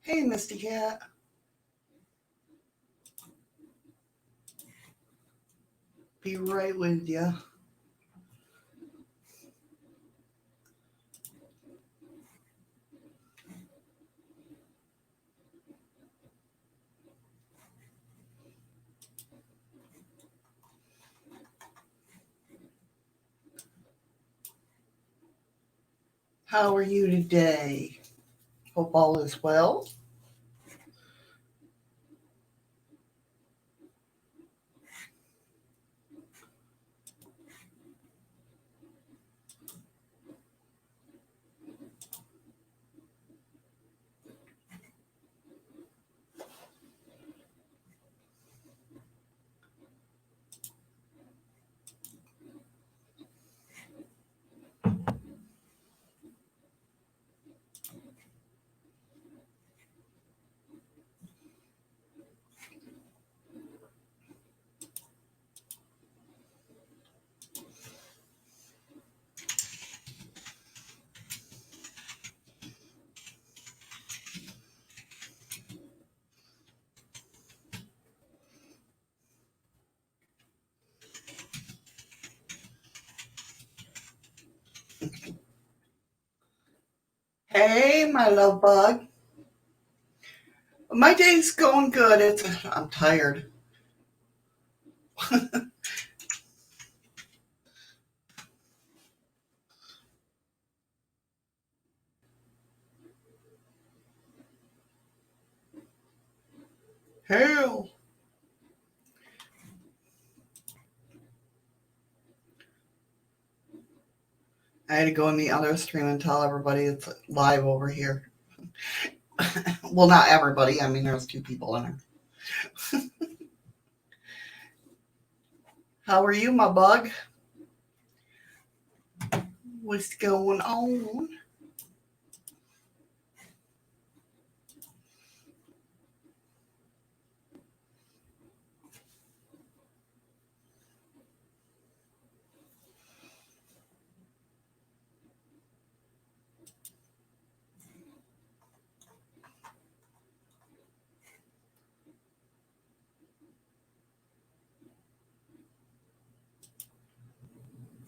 Hey, Misty Cat. Be right with you. How are you today? Hope all is well. Hey, my love bug. My day's going good. I'm tired. Hell. I had to go in the other stream and tell everybody it's live over here. Well, not everybody. I mean, there's 2 people in there. How are you, my bug? What's going on?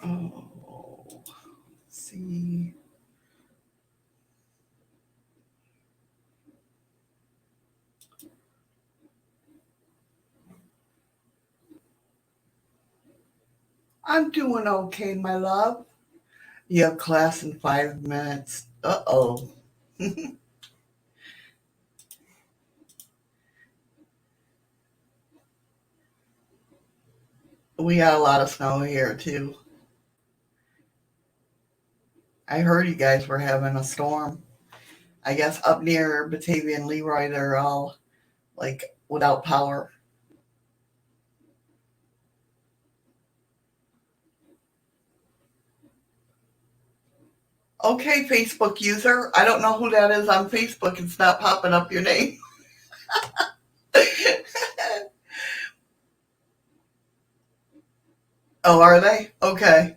Oh, let's see. I'm doing okay, my love. You have class in 5 minutes. Uh-oh. We got a lot of snow here, too. I heard you guys were having a storm. I guess up near Batavia and Leroy, they're all, like, without power. Okay, Facebook user. I don't know who that is on Facebook. It's not popping up your name. Oh, are they? Okay.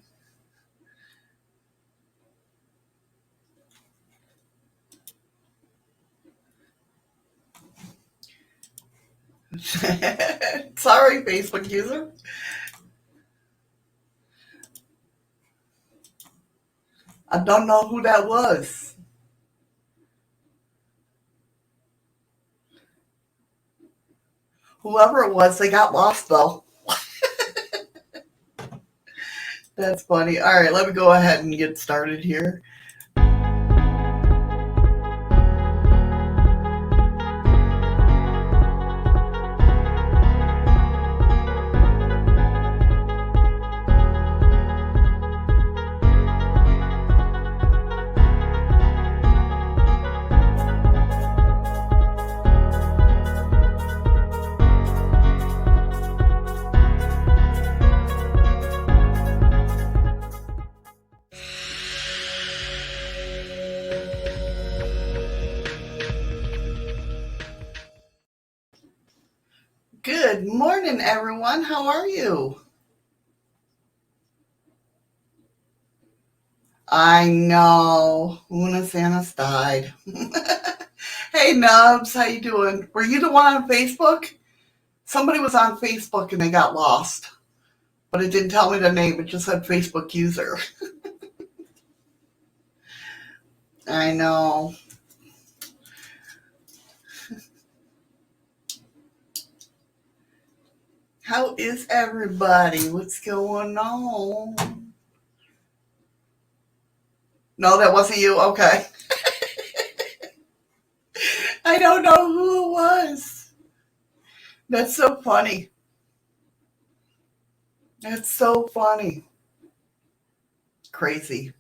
Sorry, Facebook user. I don't know who that was. Whoever it was, they got lost, though. That's funny. All right, let me go ahead and get started here. Good morning, everyone. How are you? I know. Una Santa's died. Hey Nubs, how you doing? Were you the one on Facebook? Somebody was on Facebook and they got lost, but it didn't tell me the name. It just said Facebook user. I know. How is everybody? What's going on? No, that wasn't you. Okay. I don't know who it was. That's so funny. That's so funny. Crazy.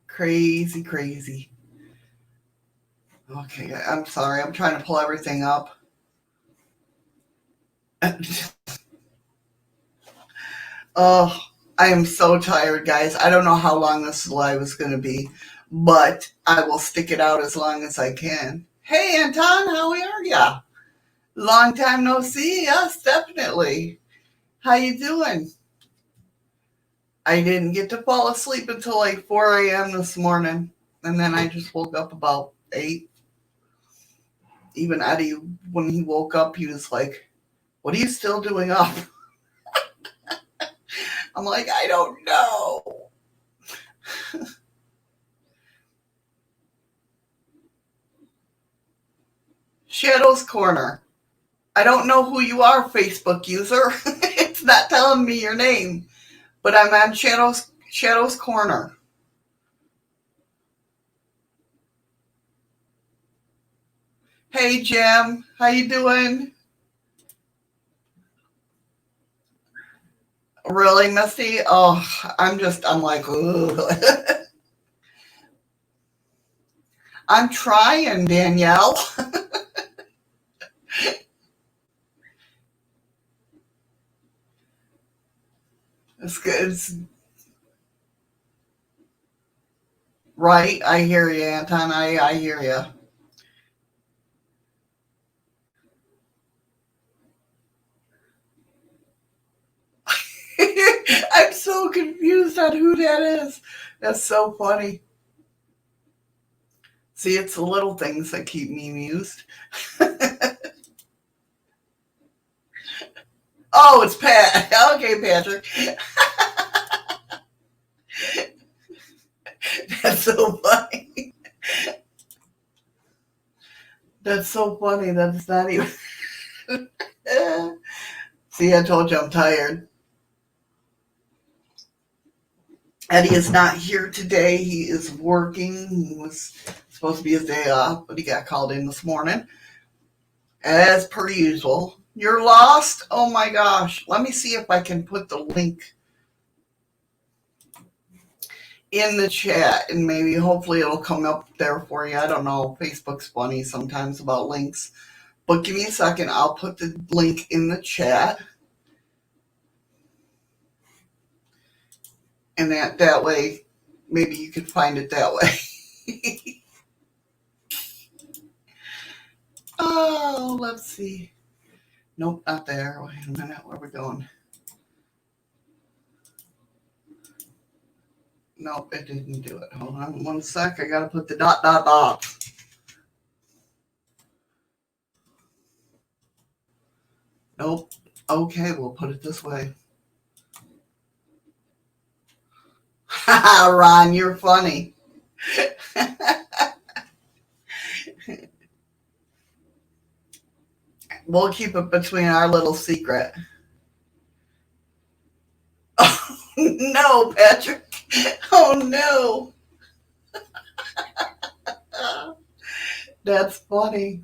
Crazy, crazy. Okay, I'm sorry. I'm trying to pull everything up. Oh, I am so tired, guys. I don't know how long this live is going to be, but I will stick it out as long as I can. Hey, Anton, how are ya? Long time no see. Yes, definitely. How you doing? I didn't get to fall asleep until like 4 a.m. this morning, and then I just woke up about 8. Even Eddie, when he woke up, he was like, "What are you still doing up?" I'm like, "I don't know." Shadow's Corner. I don't know who you are, Facebook user. It's not telling me your name, but I'm on Shadow's Corner. Hey Jim, how you doing? Really, Misty? Oh, I'm like, ugh. I'm trying, Danielle. It's good. It's right. I hear you, Anton. I hear you. I'm so confused on who that is. That's so funny. See, it's the little things that keep me amused. Oh, it's Pat. Okay, Patrick. That's so funny. That's so funny. That's not even. See, I told you I'm tired. Eddie is not here today. He is working. He was supposed to be his day off, but he got called in this morning, as per usual. You're lost? Oh my gosh. Let me see if I can put the link in the chat and maybe hopefully it'll come up there for you. I don't know. Facebook's funny sometimes about links. But give me a second. I'll put the link in the chat. And that way, maybe you can find it that way. Oh, let's see. Nope, not there. Wait a minute. Where are we going? Nope, it didn't do it. Hold on one sec. I got to put the ... Nope. Okay, we'll put it this way. Ron, you're funny. We'll keep it between our little secret. Oh, no, Patrick. Oh, no. That's funny.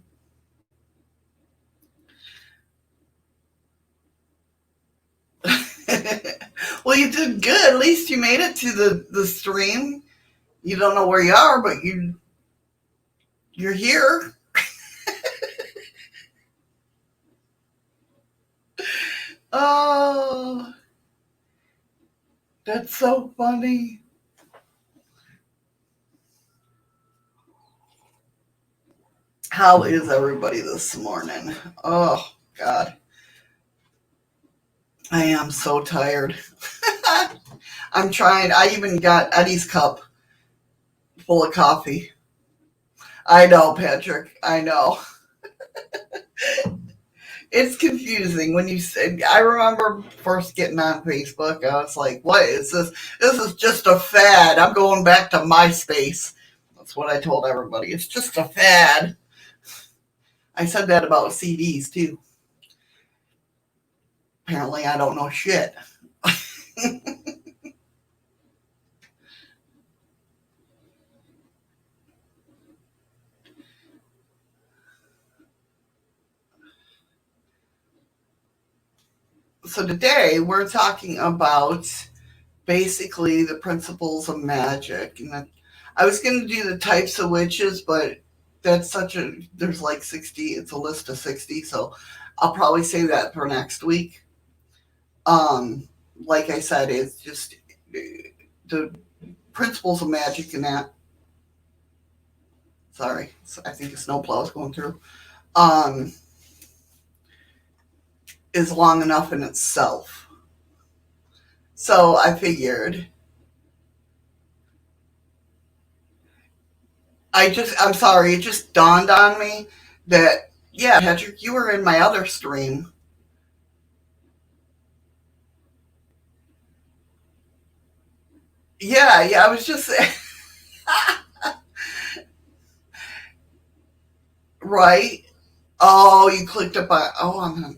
Well, you did good. At least you made it to the stream. You don't know where you are, but you're here. Oh, that's so funny. How is everybody this morning? Oh, God. I am so tired. I'm trying. I even got Eddie's cup full of coffee. I know, Patrick. I know. It's confusing when you said. I remember first getting on Facebook. I was like, "What is this? This is just a fad. I'm going back to MySpace." That's what I told everybody. It's just a fad. I said that about CDs too. Apparently, I don't know shit. So today we're talking about basically the principles of magic. And I was going to do the types of witches, but that's such a, there's like 60, it's a list of 60. So I'll probably say that for next week. Um, like I said, it's just the principles of magic and that. Sorry, I think a snowplow is going through. Um, is long enough in itself. So I figured I'm sorry, it just dawned on me that, yeah, Patrick, you were in my other stream. Yeah, yeah, I was just, right? Oh, you clicked up on, oh,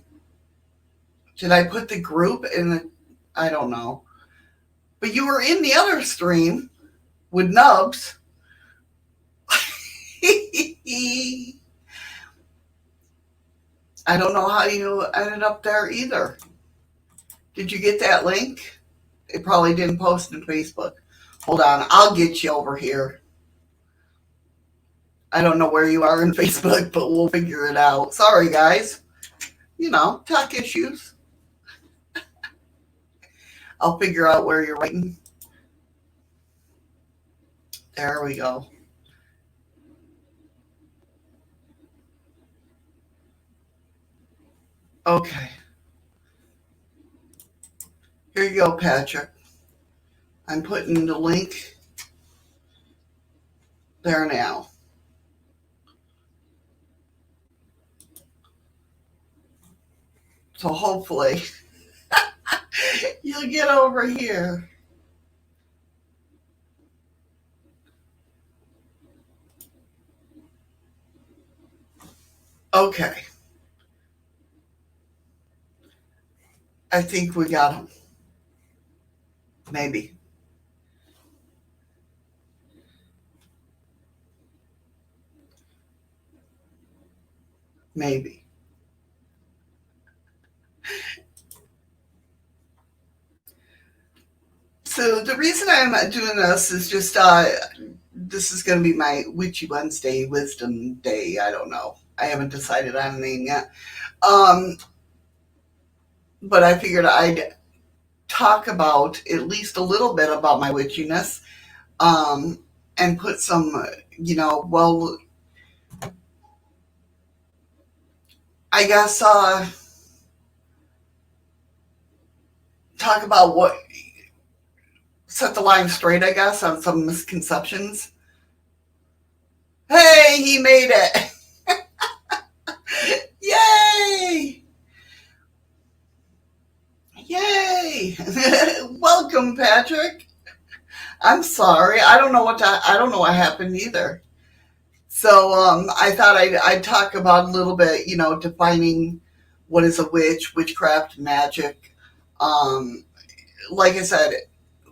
did I put the group in the, I don't know. But you were in the other stream with Nubs. I don't know how you ended up there either. Did you get that link? It probably didn't post in Facebook. Hold on, I'll get you over here. I don't know where you are in Facebook, but we'll figure it out. Sorry, guys. You know, tech issues. I'll figure out where you're writing. There we go. Okay. Here you go, Patrick. I'm putting the link there now. So hopefully you'll get over here. Okay. I think we got him. Maybe. Maybe. So the reason I'm doing this is just this is going to be my Witchy Wednesday Wisdom Day. I don't know. I haven't decided on a name yet. Um, but I figured I'd talk about at least a little bit about my witchiness, um, and put some, well, I guess talk about what set the line straight. I guess on some misconceptions. Hey, he made it! Yay! Yay! Welcome, Patrick. I'm sorry. I don't know what happened either. So I thought I'd talk about a little bit, defining what is a witch, witchcraft, magic. Um, like I said,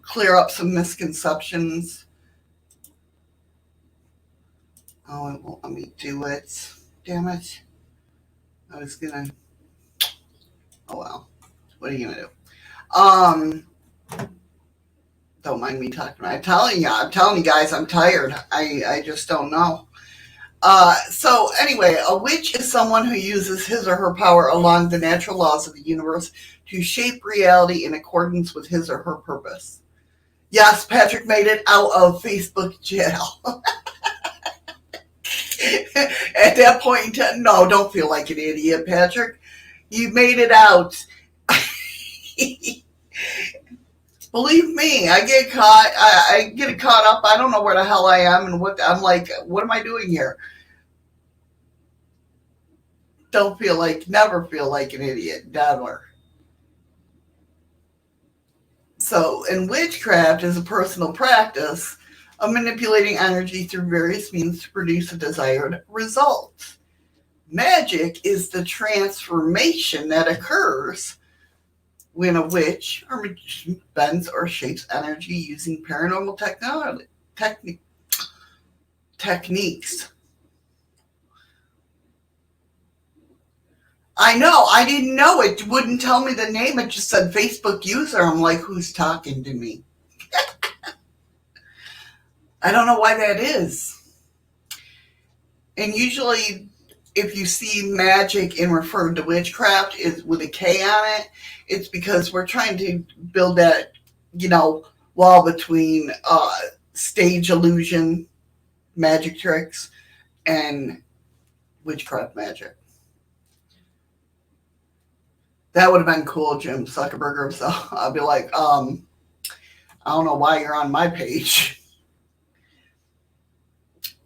clear up some misconceptions. Oh, it won't let me do it. Damn it. I was gonna. Oh well. What are you gonna do? Don't mind me talking. I'm telling you guys, I'm tired. I just don't know. So anyway, a witch is someone who uses his or her power along the natural laws of the universe to shape reality in accordance with his or her purpose. Yes, Patrick made it out of Facebook jail. At that point in time, no, don't feel like an idiot, Patrick. You made it out. Believe me, I get caught. I get caught up. I don't know where the hell I am and what I'm like. What am I doing here? never feel like an idiot, never. So, and witchcraft is a personal practice of manipulating energy through various means to produce a desired result. Magic is the transformation that occurs when a witch or magician bends or shapes energy using paranormal techniques. I know, I didn't know. It wouldn't tell me the name. It just said Facebook user. I'm like, who's talking to me? I don't know why that is. And usually, if you see magic and referred to witchcraft is with a K on it, it's because we're trying to build that, wall between stage illusion magic tricks and witchcraft magic. That would have been cool, Jim Zuckerberg. So I'd be like, I don't know why you're on my page.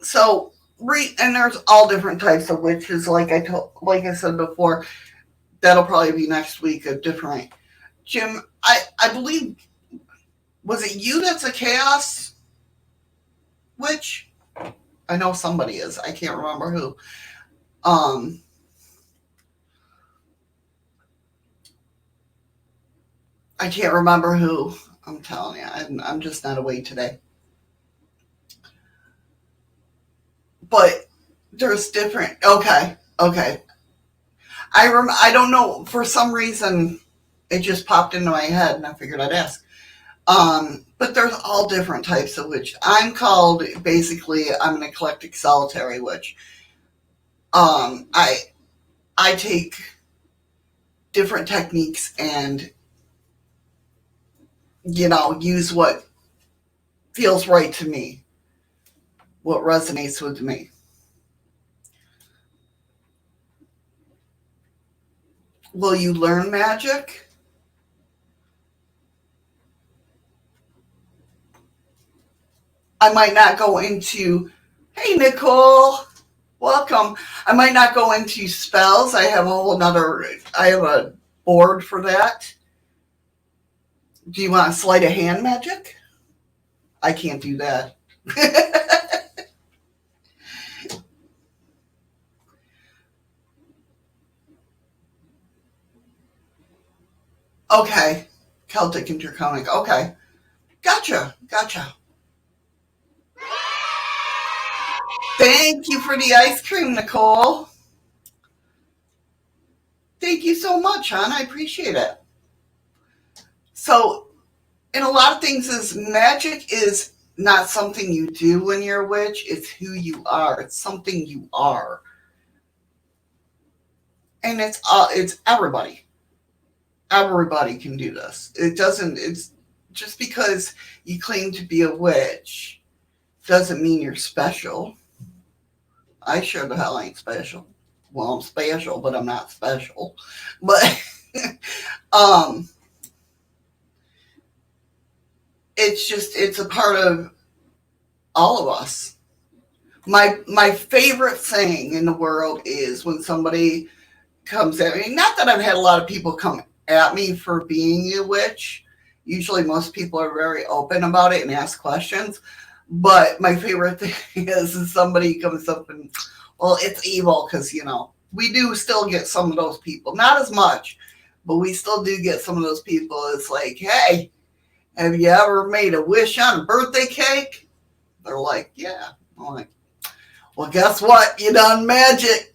So, and there's all different types of witches. Like I said before, that'll probably be next week. A different Jim. I believe, was it you that's a chaos witch? I know somebody is. I can't remember who. I can't remember who. I'm telling you, I'm just not awake today. But there's different. Okay. I don't know. For some reason, it just popped into my head, and I figured I'd ask. But there's all different types of witch. I'm an eclectic solitary witch. I take different techniques and use what feels right to me, what resonates with me. Will you learn magic? I might not go into, hey, Nicole, welcome. I might not go into spells. I have a board for that. Do you want sleight of hand magic? I can't do that. Okay. Celtic and Draconic. Okay. Gotcha. Thank you for the ice cream, Nicole. Thank you so much, hon. I appreciate it. So, in a lot of things, magic is not something you do when you're a witch. It's who you are. It's something you are, and it's everybody. Everybody can do this. It doesn't. It's just because you claim to be a witch doesn't mean you're special. I sure the hell ain't special. Well, I'm special, but I'm not special. But it's a part of all of us. My favorite thing in the world is when somebody comes at me. Not that I've had a lot of people come at me for being a witch. Usually most people are very open about it and ask questions. But my favorite thing is somebody comes up and, well, it's evil because, we do still get some of those people. Not as much, but we still do get some of those people. It's like, hey, have you ever made a wish on a birthday cake? They're like, yeah. I'm like, well, guess what? You done magic.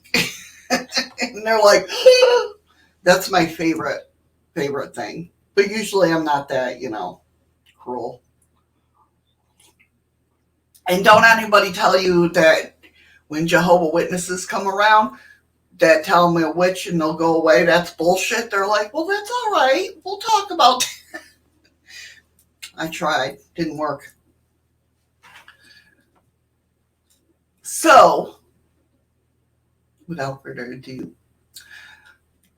And they're like, that's my favorite thing. But usually I'm not that, cruel. And don't anybody tell you that when Jehovah's Witnesses come around, that tell them a witch and they'll go away. That's bullshit. They're like, well, that's all right. We'll talk about that. I tried. Didn't work. So, without further ado,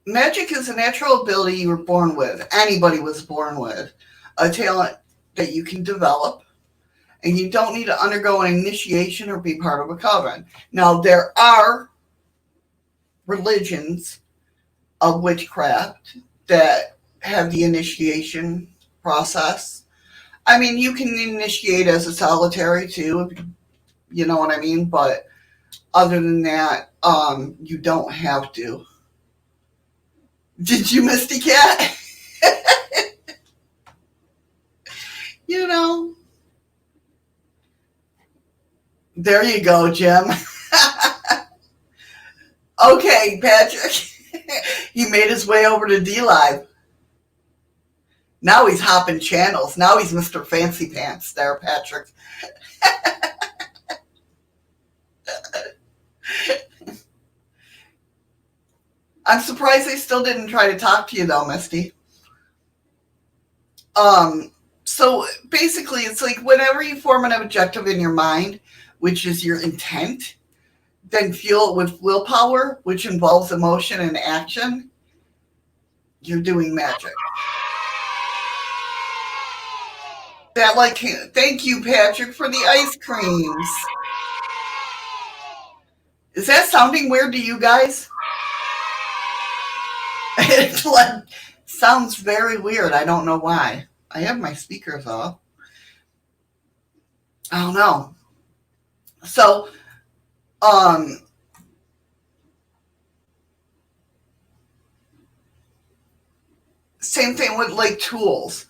magic is a natural ability you were born with. Anybody was born with. A talent that you can develop. And you don't need to undergo an initiation or be part of a coven. Now, there are religions of witchcraft that have the initiation process. I mean, you can initiate as a solitary too, if you know what I mean, but other than that, you don't have to. Did you, Misty Cat? You know, there you go, Jim. Okay, Patrick. He made his way over to D Live. Now he's hopping channels. Now he's Mr. Fancy Pants there, Patrick. I'm surprised they still didn't try to talk to you though, Misty. So basically it's like whenever you form an objective in your mind, which is your intent, then fuel it with willpower, which involves emotion and action, you're doing magic. That like, thank you, Patrick, for the ice creams. Is that sounding weird to you guys? It like, sounds very weird. I don't know why. I have my speakers off. I don't know. So, same thing with like tools.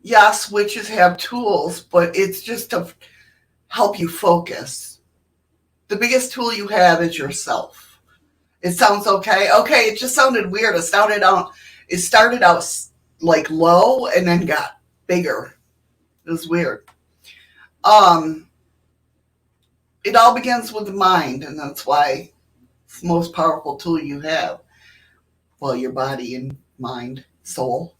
Yes, witches have tools, but it's just to help you focus. The biggest tool you have is yourself. It sounds okay. Okay, it just sounded weird. It started out like low and then got bigger. It was weird. It all begins with the mind, and that's why it's the most powerful tool you have. Well, your body and mind, soul.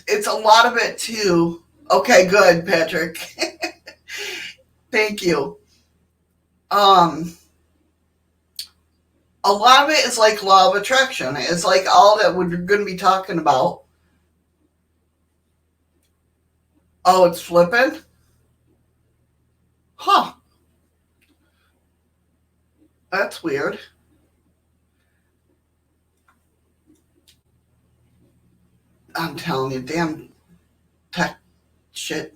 It's a lot of it too. Okay, good, Patrick. Thank you. Um, a lot of it is like law of attraction. It's like all that we're going to be talking about. Oh, it's flipping? Huh. That's weird. I'm telling you, damn tech shit.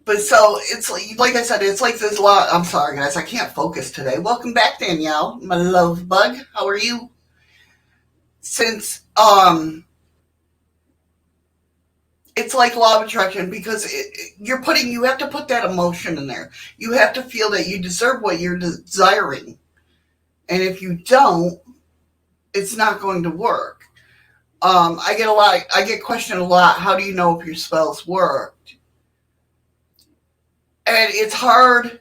But so it's like I said, it's like this lot. I'm sorry, guys, I can't focus today. Welcome back, Danielle, my love bug. How are you? Since it's like law of attraction because you have to put that emotion in there. You have to feel that you deserve what you're desiring, and if you don't, it's not going to work. I get questioned a lot. How do you know if your spells worked? And it's hard.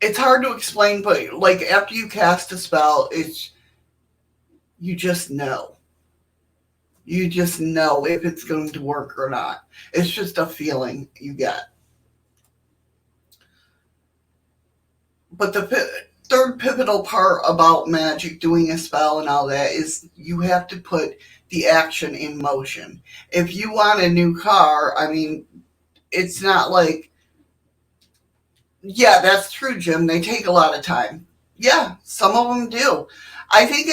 It's hard to explain, but like after you cast a spell, you just know. You just know if it's going to work or not. It's just a feeling you get. But the third pivotal part about magic, doing a spell and all that, is you have to put the action in motion. If you want a new car, I mean, it's not like, yeah, that's true, Jim. They take a lot of time. Yeah, some of them do. I think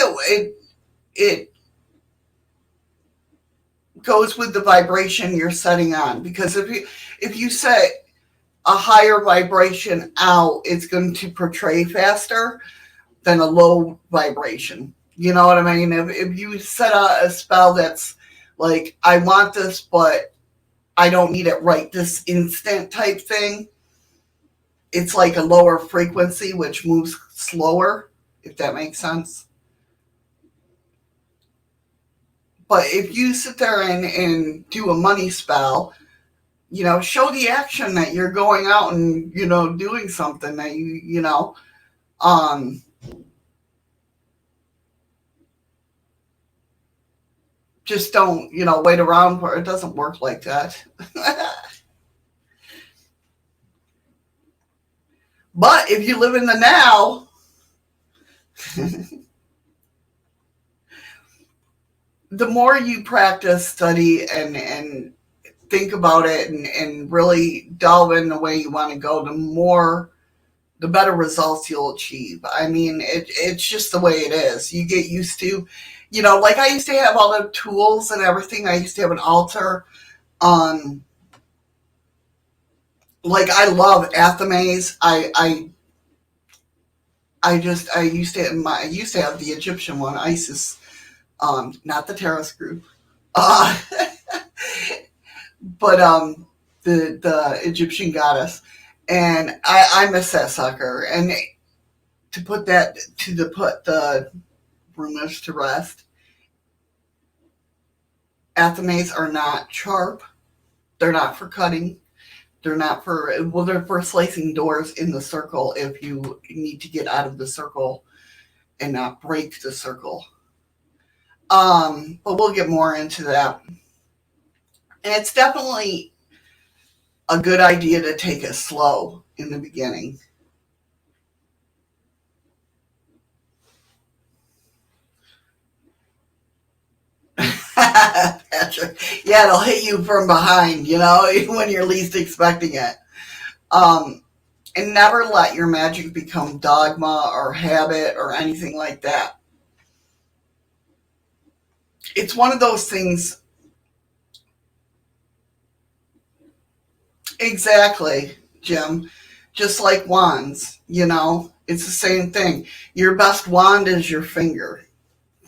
it goes with the vibration you're setting on, because if you set a higher vibration out, it's going to portray faster than a low vibration. You know what I mean? If you set a spell that's like, I want this, but I don't need it right this instant type thing, it's like a lower frequency, which moves slower, if that makes sense. But if you sit there and do a money spell, show the action that you're going out and, doing something that um, just don't, wait around for it. It doesn't work like that. But if you live in the now, the more you practice, study, and think about it and really delve in the way you want to go, the better results you'll achieve. I mean, it's just the way it is. You get used to, like I used to have all the tools and everything. I used to have an altar. Um, like I love Athames. I used to have the Egyptian one, Isis. Not the terrorist group. Uh, but the Egyptian goddess, and I miss that sucker. And to put the rumors to rest, Athames are not sharp. They're not for cutting. They're for slicing doors in the circle if you need to get out of the circle and not break the circle. But we'll get more into that. And it's definitely a good idea to take it slow in the beginning. Patrick. Yeah, it'll hit you from behind, when you're least expecting it. Um, and never let your magic become dogma or habit or anything like that. It's one of those things. Exactly, Jim. Just like wands, it's the same thing. Your best wand is your finger.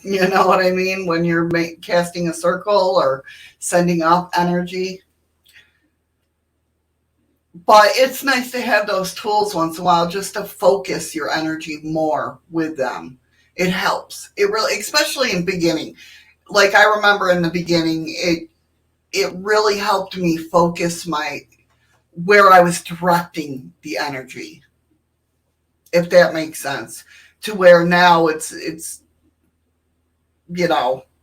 You know what I mean? When you're casting a circle or sending off energy. But it's nice to have those tools once in a while just to focus your energy more with them. It helps. It really, especially in beginning. Like I remember in the beginning, it really helped me focus my where I was directing the energy, if that makes sense. To where now it's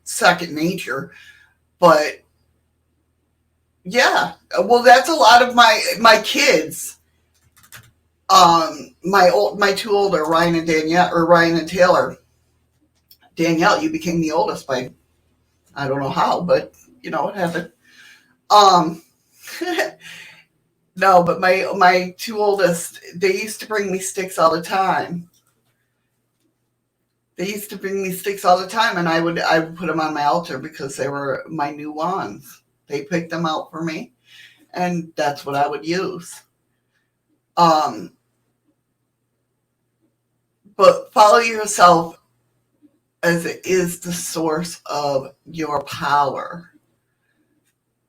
second nature. But yeah, well, that's a lot of my kids. My two older, Ryan and Danielle, or Ryan and Taylor. Danielle, you became the oldest by, I don't know how, but it happened. Um, no, but my two oldest, they used to bring me sticks all the time. They used to bring me sticks all the time, and I would put them on my altar because they were my new wands. They picked them out for me, and that's what I would use. Um, but follow yourself as it is the source of your power.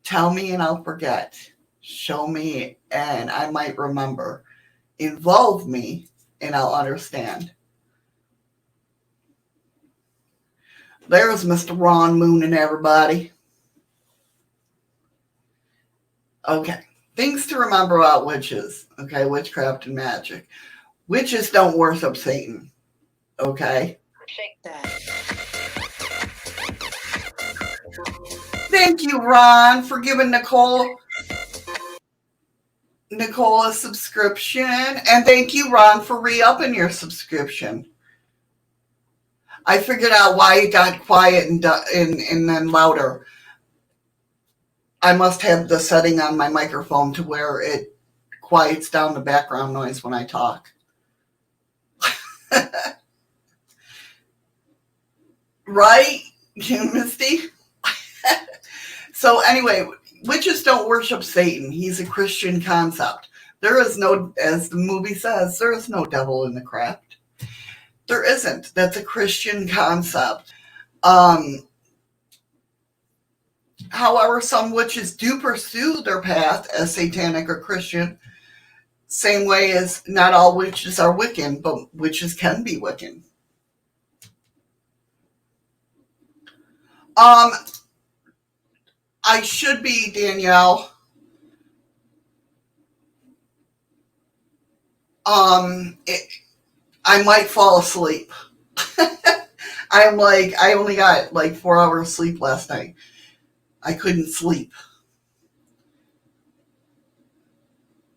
Tell me and I'll forget. Show me and I might remember. Involve me and I'll understand. There's Mr. Ron Moon and everybody. Okay. Things to remember about witches. Okay. Witchcraft and magic. Witches don't worship Satan. Okay. Shake that. Thank you, Ron, for giving Nicole a subscription. And thank you, Ron, for re-upping your subscription. I figured out why it got quiet and then louder. I must have the setting on my microphone to where it quiets down the background noise when I talk. Right, Misty? So anyway, witches don't worship Satan. He's a Christian concept. There is no, as the movie says, there is no devil in the craft. There isn't. That's a Christian concept. However, some witches do pursue their path as satanic or Christian, same way as not all witches are Wiccan, but witches can be Wiccan. I should be, Danielle. I might fall asleep. I only got like 4 hours sleep last night. I couldn't sleep.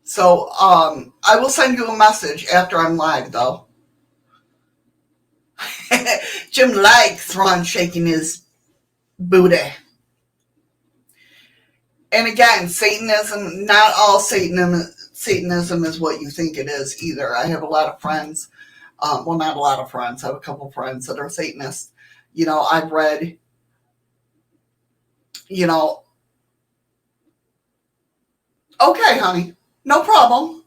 So, I will send you a message after I'm live, though. Jim likes Ron shaking his Buddha. And again, Satanism, not all Satanism is what you think it is either. I have a lot of friends, well, not a lot of friends, I have a couple friends that are Satanists. I've read, you know, okay, honey, no problem.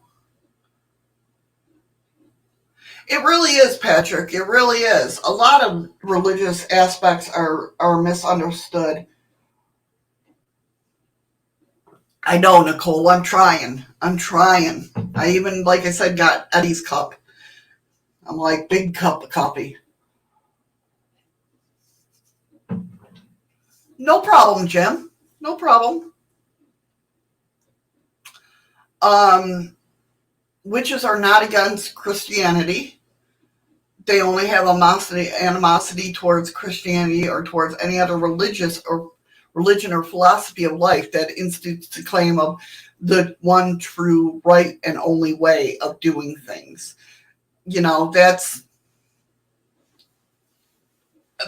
It really is, Patrick. It really is. A lot of religious aspects are misunderstood. I know, Nicole. I'm trying. I'm trying. I even, like I said, got Eddie's cup. I'm like, big cup of coffee. No problem, Jim. No problem. Um, Witches are not against Christianity. They only have animosity towards Christianity or towards any other religion or philosophy of life that institutes the claim of the one true, right, and only way of doing things. That's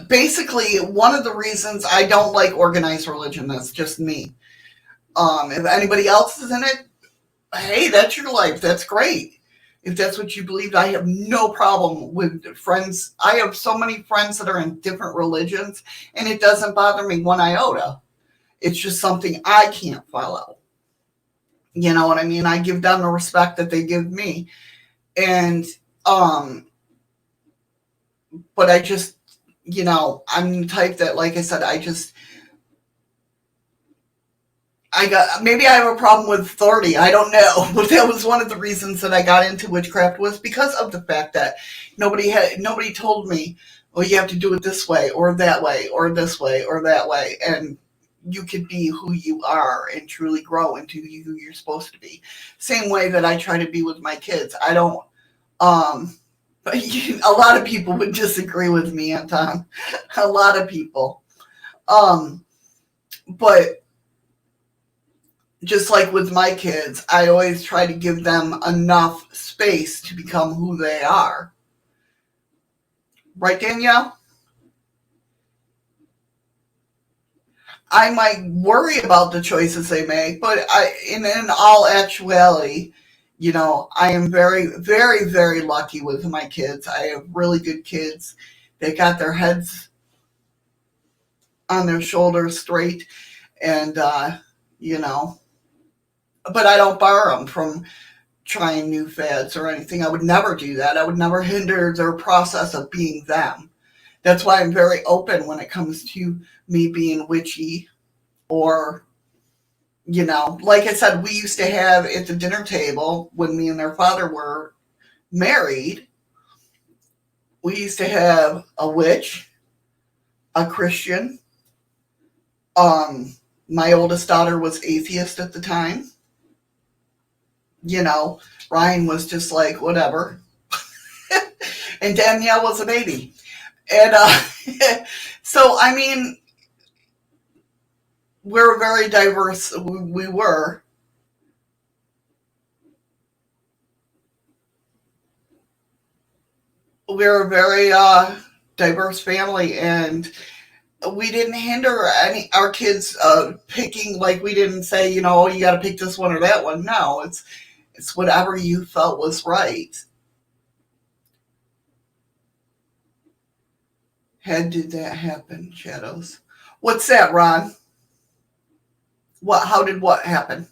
basically one of the reasons I don't like organized religion. That's just me. If anybody else is in it, hey, that's your life. That's great. If that's what you believe, I have no problem with friends. I have so many friends that are in different religions, and it doesn't bother me one iota. It's just something I can't follow. You know what I mean? I give them the respect that they give me. And, but I just, I'm the type that, like I said, maybe I have a problem with authority. I don't know, but that was one of the reasons that I got into witchcraft, was because of the fact that nobody told me, well, you have to do it this way or that way or this way or that way, and you could be who you are and truly grow into who you're supposed to be. Same way that I try to be with my kids. I don't. But a lot of people would disagree with me, Anton. A lot of people. But just like with my kids, I always try to give them enough space to become who they are. Right, Danielle? I might worry about the choices they make, but in all actuality, I am very, very, very lucky with my kids. I have really good kids. They got their heads on their shoulders straight, and you know, but I don't bar them from trying new fads or anything. I would never do that. I would never hinder their process of being them. That's why I'm very open when it comes to me being witchy, or, like I said, we used to have at the dinner table when me and their father were married, we used to have a witch, a Christian. Um, my oldest daughter was atheist at the time. Ryan was just like, whatever. And Danielle was a baby. And so, I mean, we're very diverse. We were. We're a very diverse family, and we didn't hinder our kids picking. Like, we didn't say, oh, you got to pick this one or that one. No, it's whatever you felt was right. How did that happen, Shadows? What's that, Ron? What? How did what happen?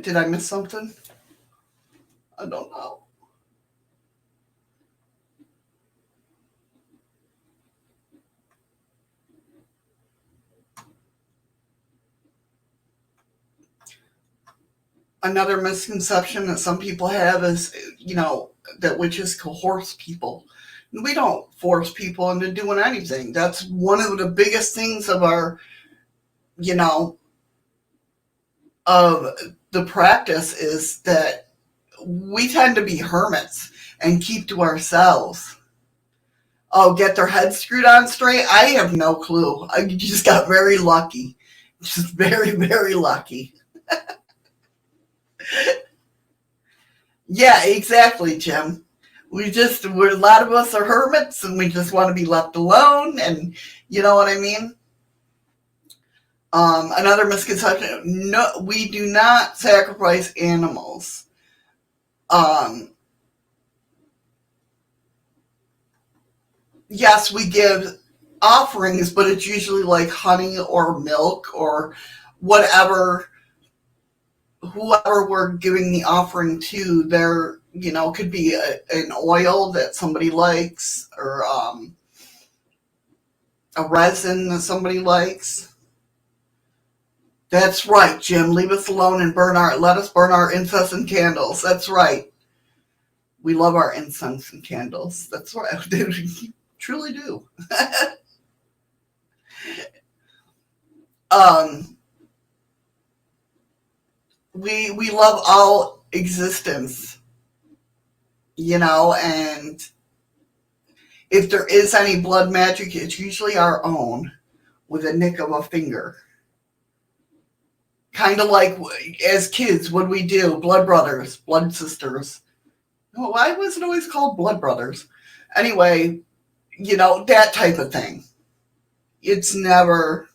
Did I miss something? I don't know. Another misconception that some people have is, that witches coerce people. We don't force people into doing anything. That's one of the biggest things of our, you know, of the practice, is that we tend to be hermits and keep to ourselves. Oh, get their heads screwed on straight? I have no clue. I just got very lucky. Just very, very lucky. Yeah, exactly, Jim. A lot of us are hermits and we just want to be left alone. And you know what I mean? Another misconception, no, we do not sacrifice animals. Um, yes, we give offerings, but it's usually like honey or milk or whatever, whoever we're giving the offering to. There, could be an oil that somebody likes or a resin that somebody likes. That's right, Jim. Leave us alone and let us burn our incense and candles. That's right. We love our incense and candles. That's right. We truly do. um, we love all existence, and if there is any blood magic, it's usually our own with a nick of a finger. Kind of like as kids, what we do? Blood brothers, blood sisters. Why was it always called blood brothers? Anyway, that type of thing. It's never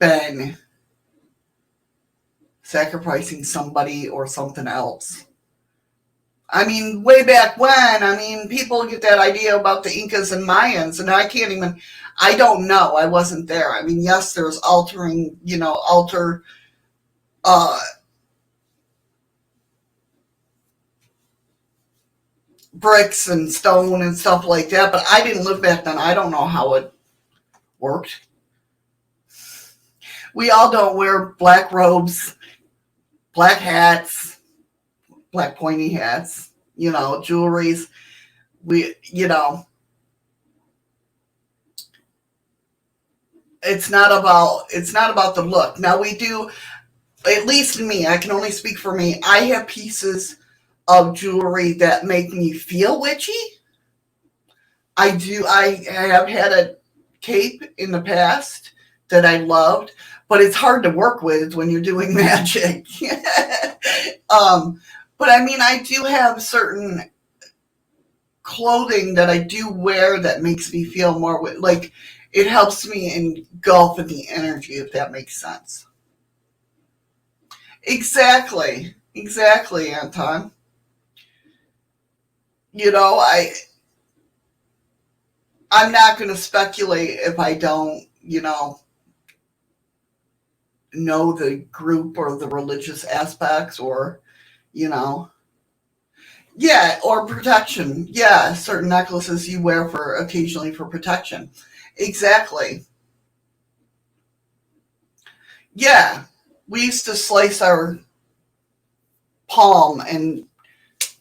been sacrificing somebody or something else. I mean, way back when, people get that idea about the Incas and Mayans, and I don't know. I wasn't there. Yes, there's altar, uh, bricks and stone and stuff like that, but I didn't live back then. I don't know how it worked. We all don't wear black robes, black hats, black pointy hats, jewelries. We, it's not about the look. Now we do, at least me, I can only speak for me. I have pieces of jewelry that make me feel witchy. I have had a cape in the past that I loved, but it's hard to work with when you're doing magic. But I do have certain clothing that I do wear that makes me feel more like it helps me engulf in the energy, if that makes sense. Exactly, Anton. I'm not going to speculate if I don't, know the group or the religious aspects or, you know, yeah, or protection. Yeah, certain necklaces you wear for occasionally for protection. Exactly. Yeah, we used to slice our palm and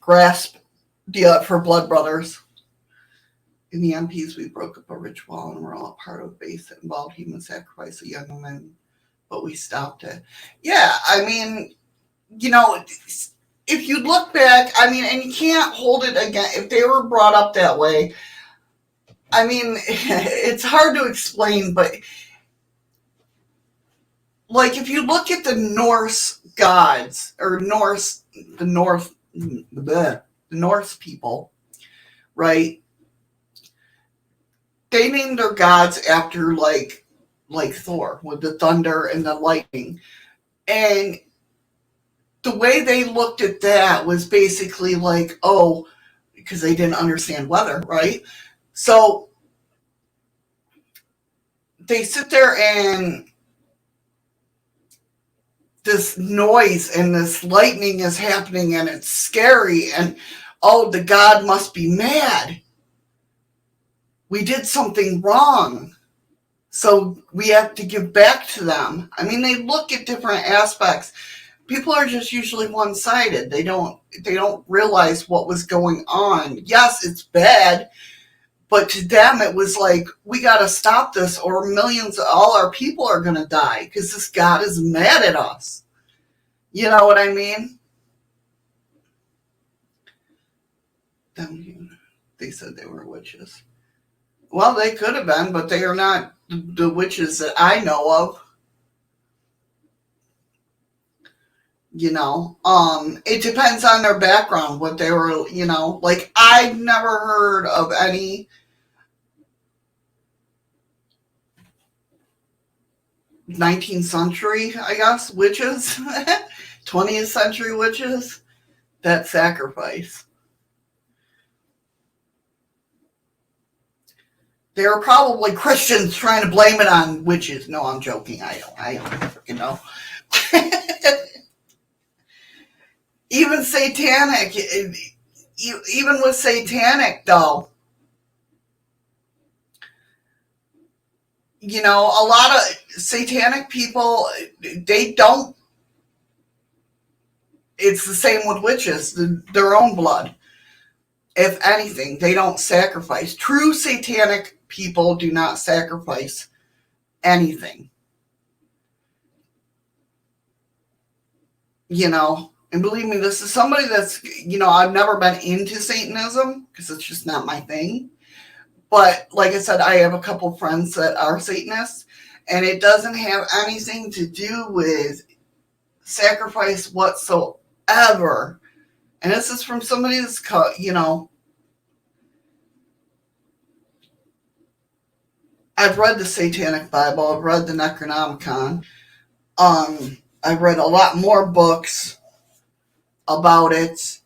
grasp for blood brothers. In the MPs, we broke up a ritual and were all part of a base that involved human sacrifice of young women, but we stopped it. Yeah, you know, if you look back, and you can't hold it again, if they were brought up that way, it's hard to explain, but like if you look at the Norse gods or the North, the Norse people, right? They named their gods after like Thor with the thunder and the lightning, and the way they looked at that was basically like, oh, because they didn't understand weather, right? So they sit there and this noise and this lightning is happening and it's scary and oh, the god must be mad. We did something wrong. So we have to give back to them. They look at different aspects. People are just usually one-sided. They don't realize what was going on. Yes, it's bad, but to them it was like we got to stop this or all our people are going to die because this god is mad at us. You know what I mean? They said they were witches. Well, they could have been, but they are not the witches that I know of. It depends on their background, what they were, like I've never heard of any 19th century, I guess, witches, 20th century witches that sacrifice. They were probably Christians trying to blame it on witches. No, I'm joking. I don't freaking know. Even satanic, even with satanic though, a lot of satanic people, they don't, it's the same with witches, their own blood. If anything, they don't sacrifice. True satanic people do not sacrifice anything. And believe me, this is somebody that's, I've never been into Satanism because it's just not my thing. But like I said, I have a couple friends that are Satanists, and it doesn't have anything to do with sacrifice whatsoever. And this is from somebody that's, I've read the Satanic Bible, I've read the Necronomicon. I've read a lot more books about it.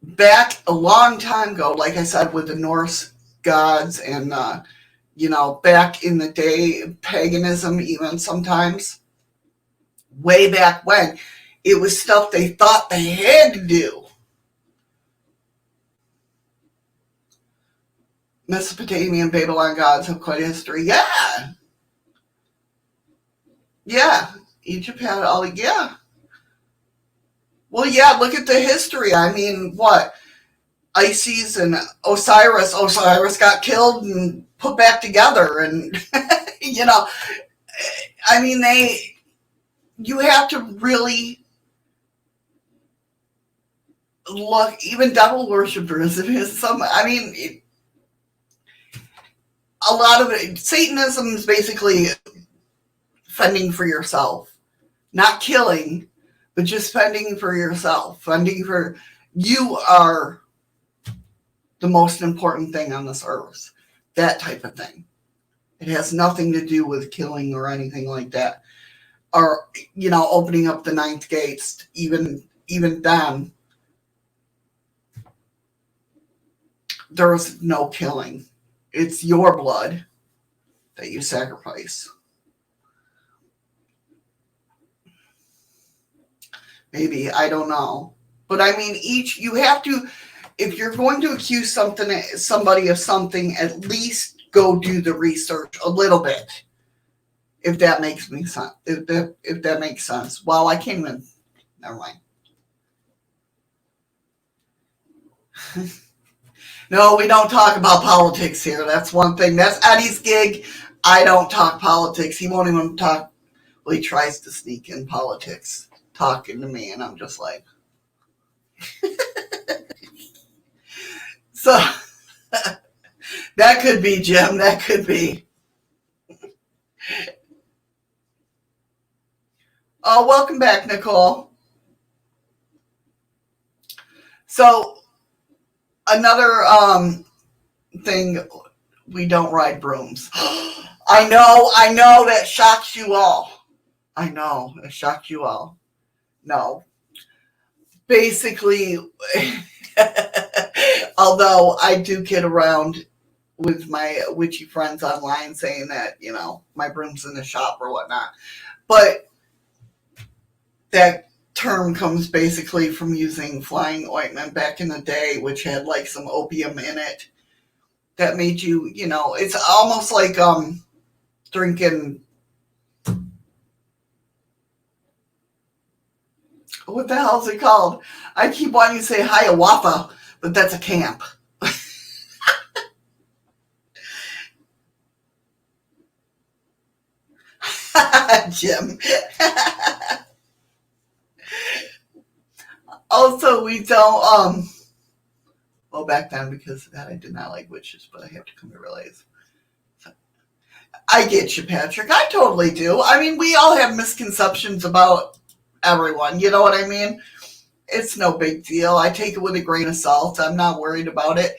Back a long time ago, like I said, with the Norse gods and, back in the day, paganism even sometimes, way back when, it was stuff they thought they had to do. Mesopotamian Babylon gods have quite a history. Yeah. Yeah. Egypt had all, yeah. Well, yeah, look at the history. I mean, what? Isis and Osiris. Osiris got killed and put back together. And, I mean, you have to really look, even devil worshippers. A lot of it, Satanism is basically fending for yourself, not killing, but just fending for yourself, fending for, you are the most important thing on this earth, that type of thing. It has nothing to do with killing or anything like that, or opening up the ninth gates. Even then, there's no killing. It's your blood that you sacrifice. Maybe, I don't know, but I mean, you have to. If you're going to accuse somebody of something, at least go do the research a little bit. If that makes me sense. If that makes sense. Well, I can't even. Never mind. No, we don't talk about politics here. That's one thing. That's Eddie's gig. I don't talk politics. He won't even talk. Well, he tries to sneak in politics, talking to me, and I'm just like. So, that could be, Jim. That could be. Oh, welcome back, Nicole. So, another thing, we don't ride brooms. I know, that shocks you all. I know, it shocked you all. No. Basically, although I do kid around with my witchy friends online saying that, my broom's in the shop or whatnot. But that term comes basically from using flying ointment back in the day, which had like some opium in it that made you, it's almost like drinking, what the hell is it called? I keep wanting to say Hiawatha, but that's a camp. Jim. Also, we don't, well, back then, because of that, I did not like witches, but I have to come to realize. I get you, Patrick. I totally do. I mean, we all have misconceptions about everyone. You know what I mean? It's no big deal. I take it with a grain of salt. I'm not worried about it.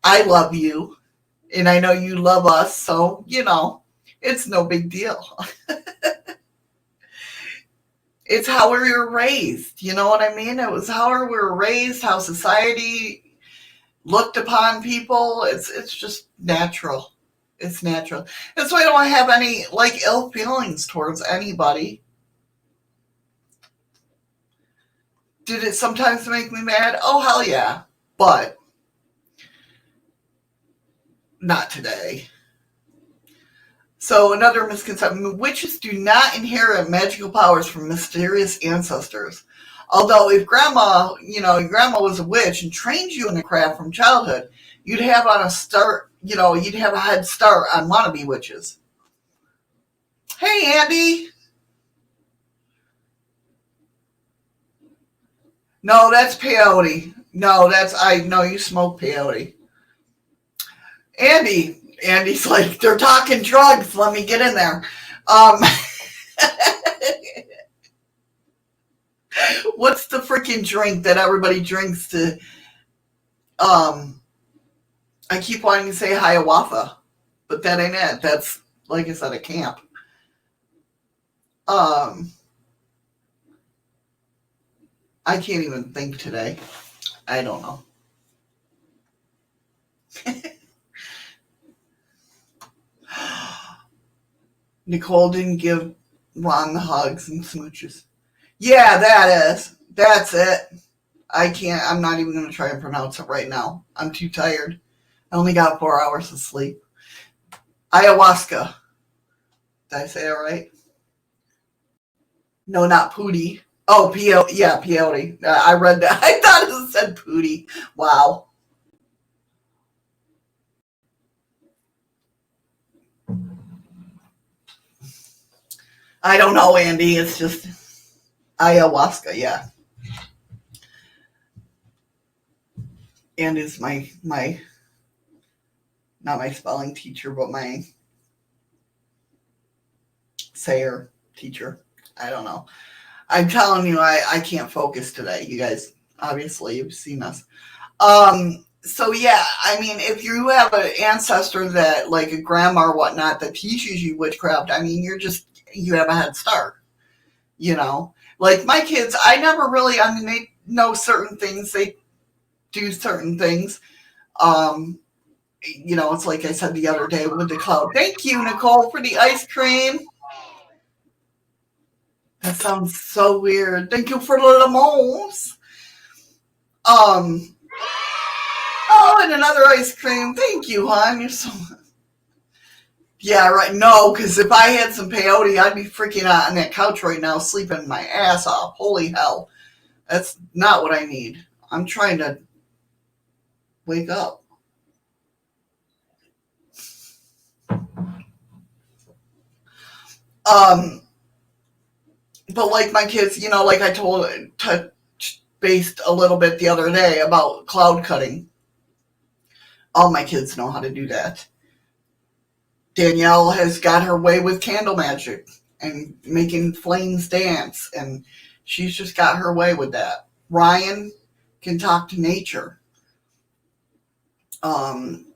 I love you, and I know you love us, so, it's no big deal. It's how we were raised. You know what I mean? It was how we were raised, how society looked upon people. It's just natural. It's natural. That's why I don't have any ill feelings towards anybody. Did it sometimes make me mad? Oh hell yeah. But not today. So another misconception, witches do not inherit magical powers from mysterious ancestors. Although if your grandma was a witch and trained you in the craft from childhood, you'd have a head start on wannabe witches. Hey Andy. No, that's peyote. No, I know you smoke peyote. Andy's like, they're talking drugs. Let me get in there. Um, what's the freaking drink that everybody drinks to? Um, I keep wanting to say hiawatha, but that ain't it. That's like I said, a camp. Um, I can't even think today. I don't know. Nicole didn't give Ron the hugs and smooches. Yeah, that's it. I can't. I'm not even going to try and pronounce it right now. I'm too tired. I only got 4 hours of sleep. Ayahuasca. Did I say it right? No, not Pootie. Oh, yeah, peyote. I read that. I thought it said Pootie. Wow. I don't know, Andy. It's just ayahuasca. Yeah. Andy's my not my spelling teacher, but my sayer teacher. I don't know. I'm telling you, I can't focus today. You guys, obviously, you've seen us. So yeah, I mean, if you have an ancestor that, like a grandma or whatnot, that teaches you witchcraft, I mean, you have a head start, you know? Like my kids, I never really, I mean, they know certain things, they do certain things. Um, it's like I said the other day with the cloud. Thank you, Nicole, for the ice cream. That sounds so weird. Thank you for the lemons. Um, oh, and another ice cream. Thank you, hon. You're so. Yeah, right. No, because if I had some peyote, I'd be freaking out on that couch right now, sleeping my ass off. Holy hell. That's not what I need. I'm trying to wake up. Um, but like my kids, like I touch based a little bit the other day about cloud cutting. All my kids know how to do that. Danielle has got her way with candle magic and making flames dance, and she's just got her way with that. Ryan can talk to nature. Um,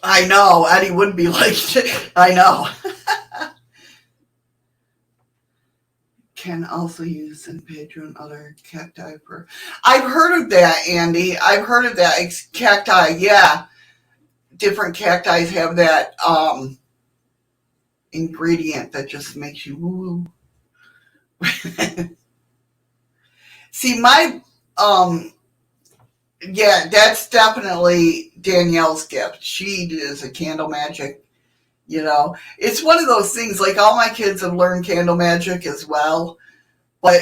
I know Eddie would be like, I know. Can also use San Pedro and other cacti for. I've heard of that, Andy. I've heard of that. Cacti, yeah. Different cacti have that ingredient that just makes you woo. See, um, yeah, that's definitely Danielle's gift. She is a candle magic. It's one of those things. Like all my kids have learned candle magic as well, but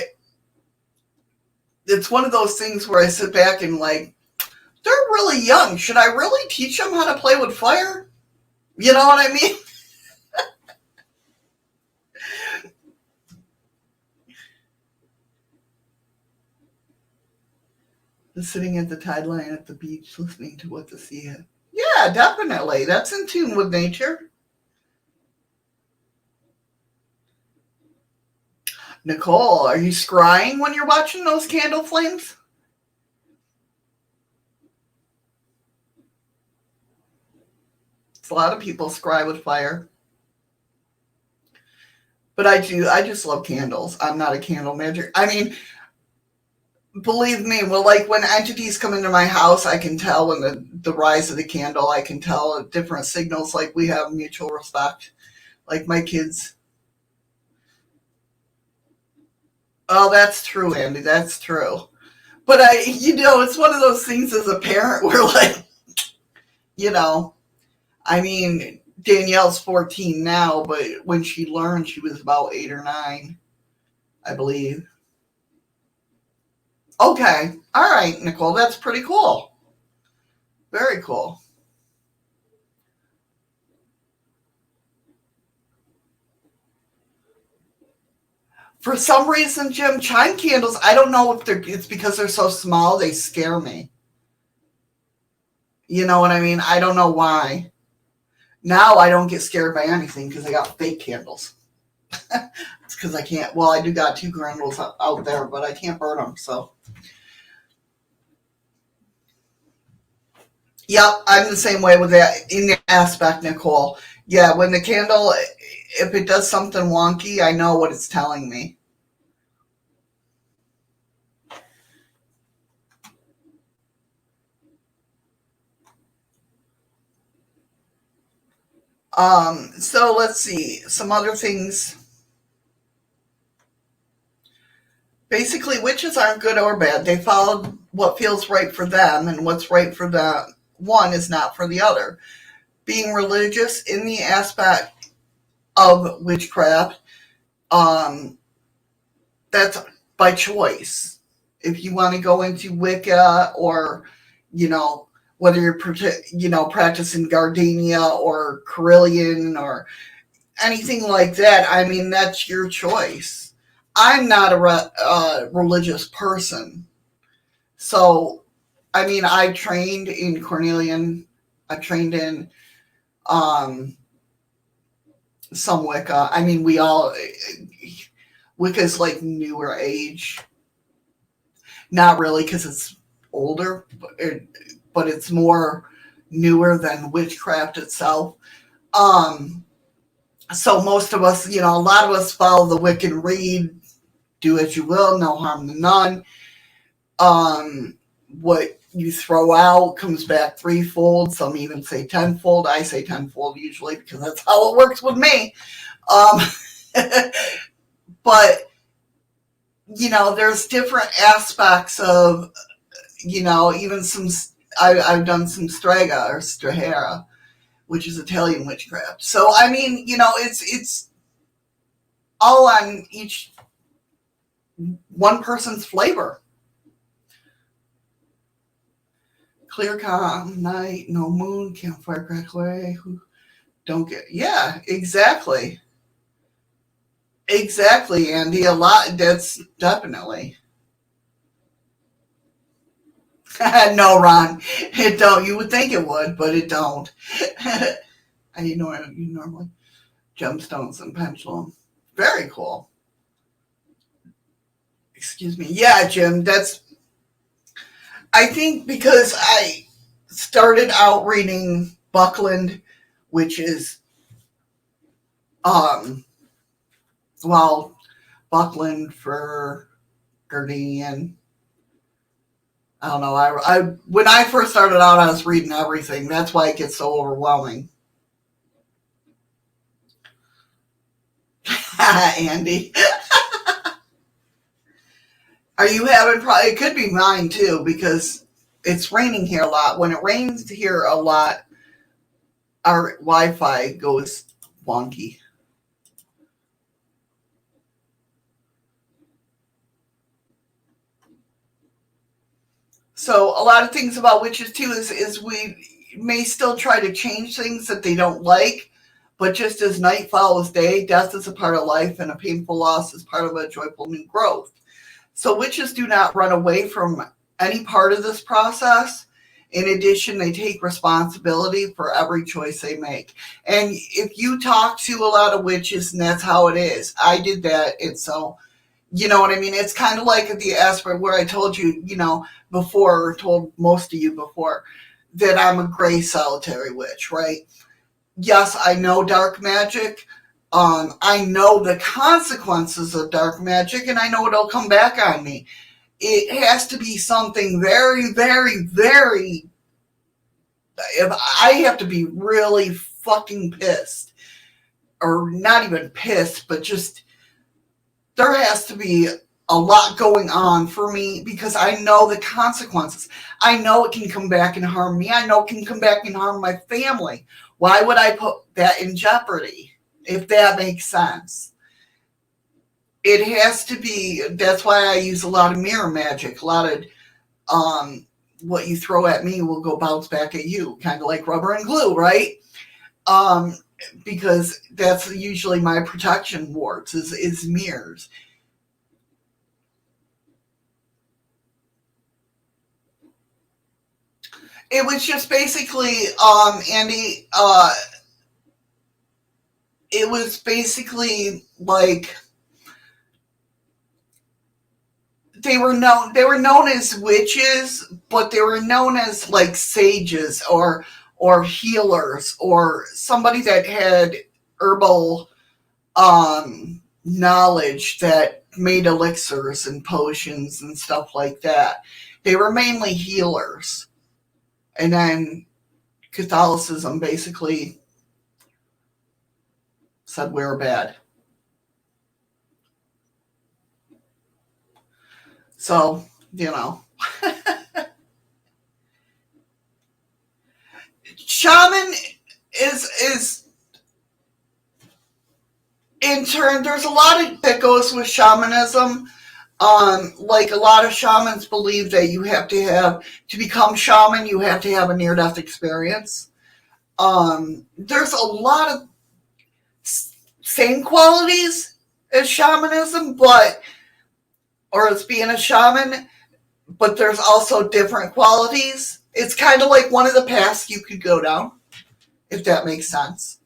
it's one of those things where I sit back and like, they're really young. Should I really teach them how to play with fire? You know what I mean? Sitting at the tide line at the beach, listening to what the sea had. Yeah, definitely. That's in tune with nature. Nicole, are you scrying when you're watching those candle flames? It's a lot of people scry with fire. But I do. I just love candles. I'm not a candle magic. I mean, believe me, well, like when entities come into my house, I can tell when the rise of the candle, I can tell different signals, like we have mutual respect. Like my kids. Oh, that's true, Andy. That's true. But it's one of those things as a parent where, like, you know, I mean, Danielle's 14 now, but when she learned, she was about 8 or 9, I believe. Okay. All right, Nicole. That's pretty cool. Very cool. For some reason, Jim, chime candles, I don't know if it's because they're so small, they scare me. You know what I mean? I don't know why. Now I don't get scared by anything because I got fake candles. It's because I can't, well, I do got 2 candles out there, but I can't burn them. So, yep, I'm the same way with that in the aspect, Nicole. Yeah, when the candle, if it does something wonky, I know what it's telling me. So let's see, some other things. Basically, witches aren't good or bad. They follow what feels right for them, and what's right for the one is not for the other. Being religious in the aspect of witchcraft, um, that's by choice. If you want to go into Wicca, or, you know, whether you're, practicing Gardenia or Carillion or anything like that, I mean, that's your choice. I'm not a religious person. So, I mean, I trained in Cornelian. I trained in um, some Wicca. I mean, Wicca's like newer age. Not really, because it's older, but it's more newer than witchcraft itself. Um, so most of us, a lot of us follow the Wiccan Reed. Do as you will, no harm to none. What you throw out comes back threefold. Some even say tenfold. I say tenfold usually because that's how it works with me. Um, but there's different aspects of, even some. I've done some Strega or Strahera, which is Italian witchcraft. So I mean, it's all on each one person's flavor. Clear calm night, no moon, campfire crack away. Who don't get? Yeah, exactly, exactly, Andy. A lot. That's definitely. No, Ron, it don't. You would think it would, but it don't. And you normally gemstones and pendulum. Very cool. Excuse me. Yeah, Jim. That's. I think because I started out reading Buckland, which is um well, Buckland for Gardenian. I don't know. I when I first started out, I was reading everything. That's why it gets so overwhelming. Andy, are you having? It could be mine too because it's raining here a lot. When it rains here a lot, our Wi-Fi goes wonky. So a lot of things about witches too is we may still try to change things that they don't like, but just as night follows day, death is a part of life, and a painful loss is part of a joyful new growth. So witches do not run away from any part of this process. In addition, they take responsibility for every choice they make. And if you talk to a lot of witches, and that's how it is, I did that, and so, you know what I mean? It's kind of like the aspect where I told you, before, or told most of you before, that I'm a gray solitary witch, right? Yes, I know dark magic. I know the consequences of dark magic, and I know it'll come back on me. It has to be something very, very, very. If I have to be really fucking pissed, or not even pissed, but just there has to be a lot going on for me, because I know the consequences. I know it can come back and harm me. I know it can come back and harm my family. Why would I put that in jeopardy? If that makes sense. It has to be, that's why I use a lot of mirror magic. A lot of what you throw at me will go bounce back at you, kind of like rubber and glue, right? Because that's usually my protection wards is mirrors. It was just basically, Andy, it was basically like they were known as witches, but they were known as like sages or healers, or somebody that had herbal knowledge that made elixirs and potions and stuff like that. They were mainly healers. And then Catholicism basically said we were bad. So, shaman is in turn, there's a lot of that goes with shamanism. Like a lot of shamans believe that you have to become shaman, you have to have a near-death experience. There's a lot of same qualities as shamanism, or as being a shaman, but there's also different qualities. It's kind of like one of the paths you could go down, if that makes sense.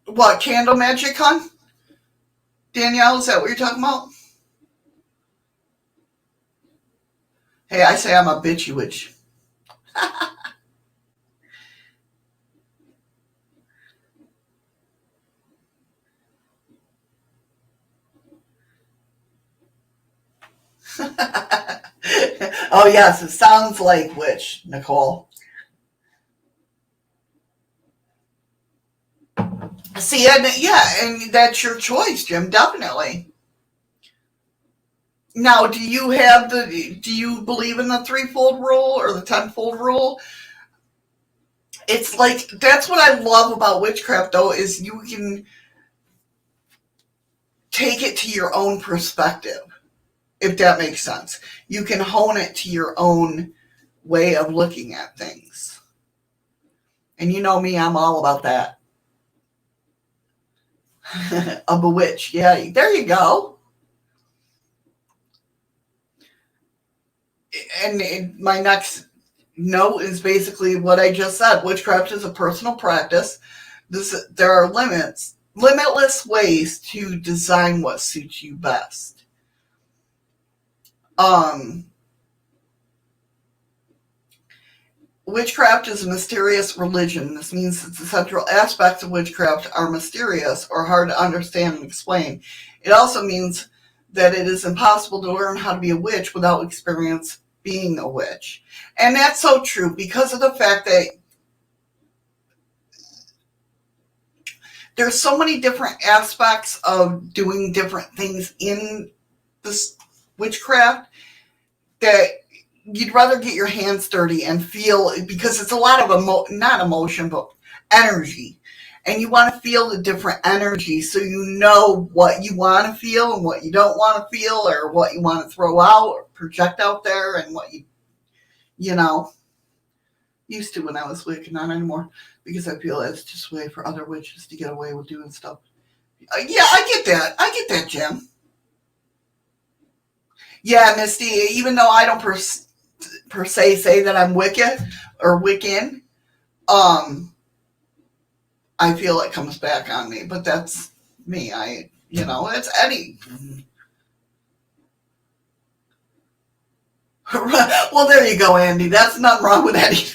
What, candle magic, hon? Danielle, is that what you're talking about? Hey, I say I'm a bitchy witch. Oh, yes, it sounds like witch, Nicole. See, and yeah, and that's your choice, Jim, definitely. Now, do you believe in the threefold rule or the tenfold rule? It's like, that's what I love about witchcraft, though, is you can take it to your own perspective, if that makes sense. You can hone it to your own way of looking at things. And you know me, I'm all about that. A bewitch. Yeah, there you go. And my next note is basically what I just said. Witchcraft is a personal practice. There are limitless ways to design what suits you best. Um, Witchcraft is a mysterious religion. This means that the central aspects of witchcraft are mysterious or hard to understand and explain. It also means that it is impossible to learn how to be a witch without experience being a witch. And that's so true, because of the fact that there's so many different aspects of doing different things in this witchcraft that you'd rather get your hands dirty and feel, because it's a lot of not emotion, but energy. And you want to feel the different energy, so you know what you want to feel and what you don't want to feel, or what you want to throw out or project out there, and what you know used to when I was Wiccan, not anymore, because I feel it's just a way for other witches to get away with doing stuff. Yeah, I get that. I get that, Jim. Yeah, Misty, even though I don't per se say that I'm Wicca or Wiccan, um, I feel it comes back on me, but that's me. It's Eddie. Well, there you go, Andy. That's nothing wrong with Eddie.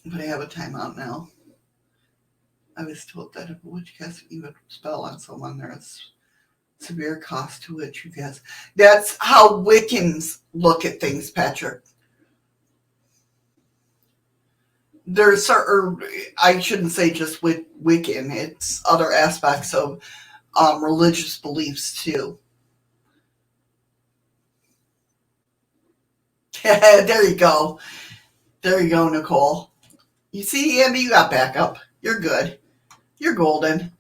But I have a timeout now. I was told that if a witch casts an evil spell on someone, there is severe cost to it, you guys. That's how Wiccans look at things, Patrick. There's certain, I shouldn't say just Wiccan, it's other aspects of religious beliefs too. There you go. There you go, Nicole. You see, Andy, you got backup. You're good. You're golden.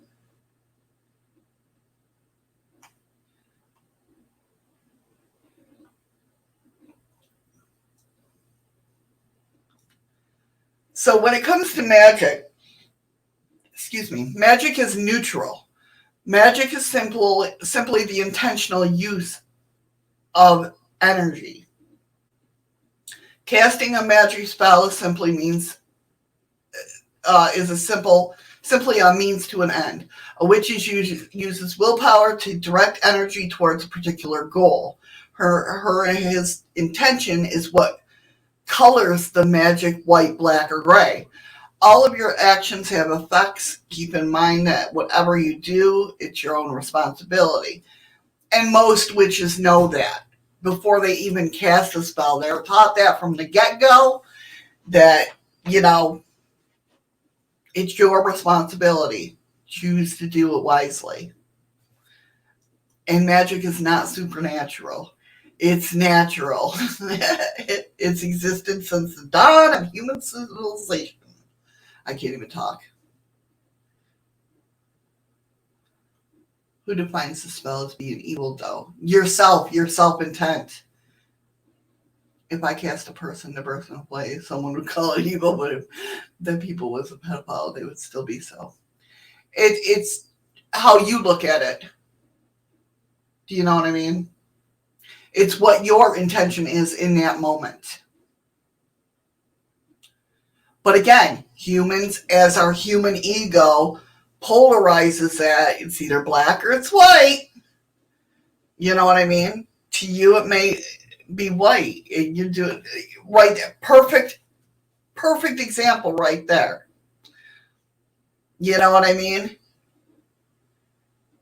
So when it comes to magic, magic is neutral. Magic is simply the intentional use of energy. Casting a magic spell is simply a means to an end. A witch uses willpower to direct energy towards a particular goal. His intention is what colors the magic white, black, or gray. All of your actions have effects. Keep in mind that whatever you do, it's your own responsibility. And most witches know that. Before they even cast a spell, they're taught that from the get-go, that, it's your responsibility. Choose to do it wisely. And magic is not supernatural. It's natural. It's existed since the dawn of human civilization. I can't even talk. Who defines the spell as being evil, though? Yourself, your self-intent. If I cast a person to birth and play, someone would call it evil, but if the people was a pedophile, they would still be so. It's how you look at it. Do you know what I mean? It's what your intention is in that moment. But again, humans, as our human ego polarizes that, it's either black or it's white. You know what I mean? To you, it may be white. You do it right there. Perfect example right there. You know what I mean?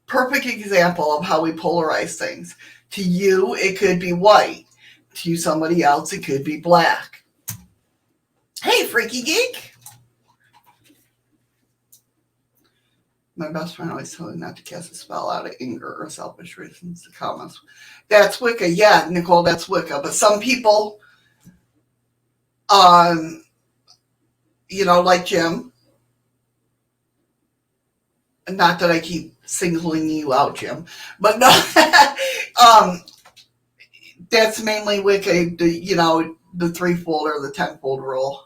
Perfect example of how we polarize things. To you, it could be white. To somebody else, it could be black. Hey, freaky geek. My best friend always told me not to cast a spell out of anger or selfish reasons. The comments. That's Wicca. Yeah, Nicole, that's Wicca. But some people, like Jim, not that I keep singling you out, Jim, but no, that's mainly Wicca, the threefold or the tenfold rule.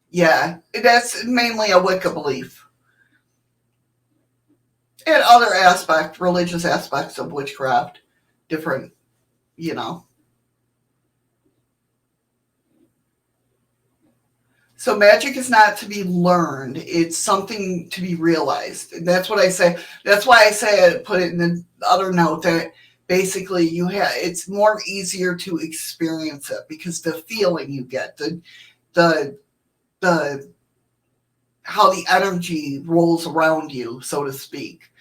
Yeah, that's mainly a Wicca belief. And other religious aspects of witchcraft, different, you know. So magic is not to be learned. It's something to be realized. And that's what I say. That's why I put it in the other note that basically it's more easier to experience it because the feeling you get, the how the energy rolls around you, so to speak.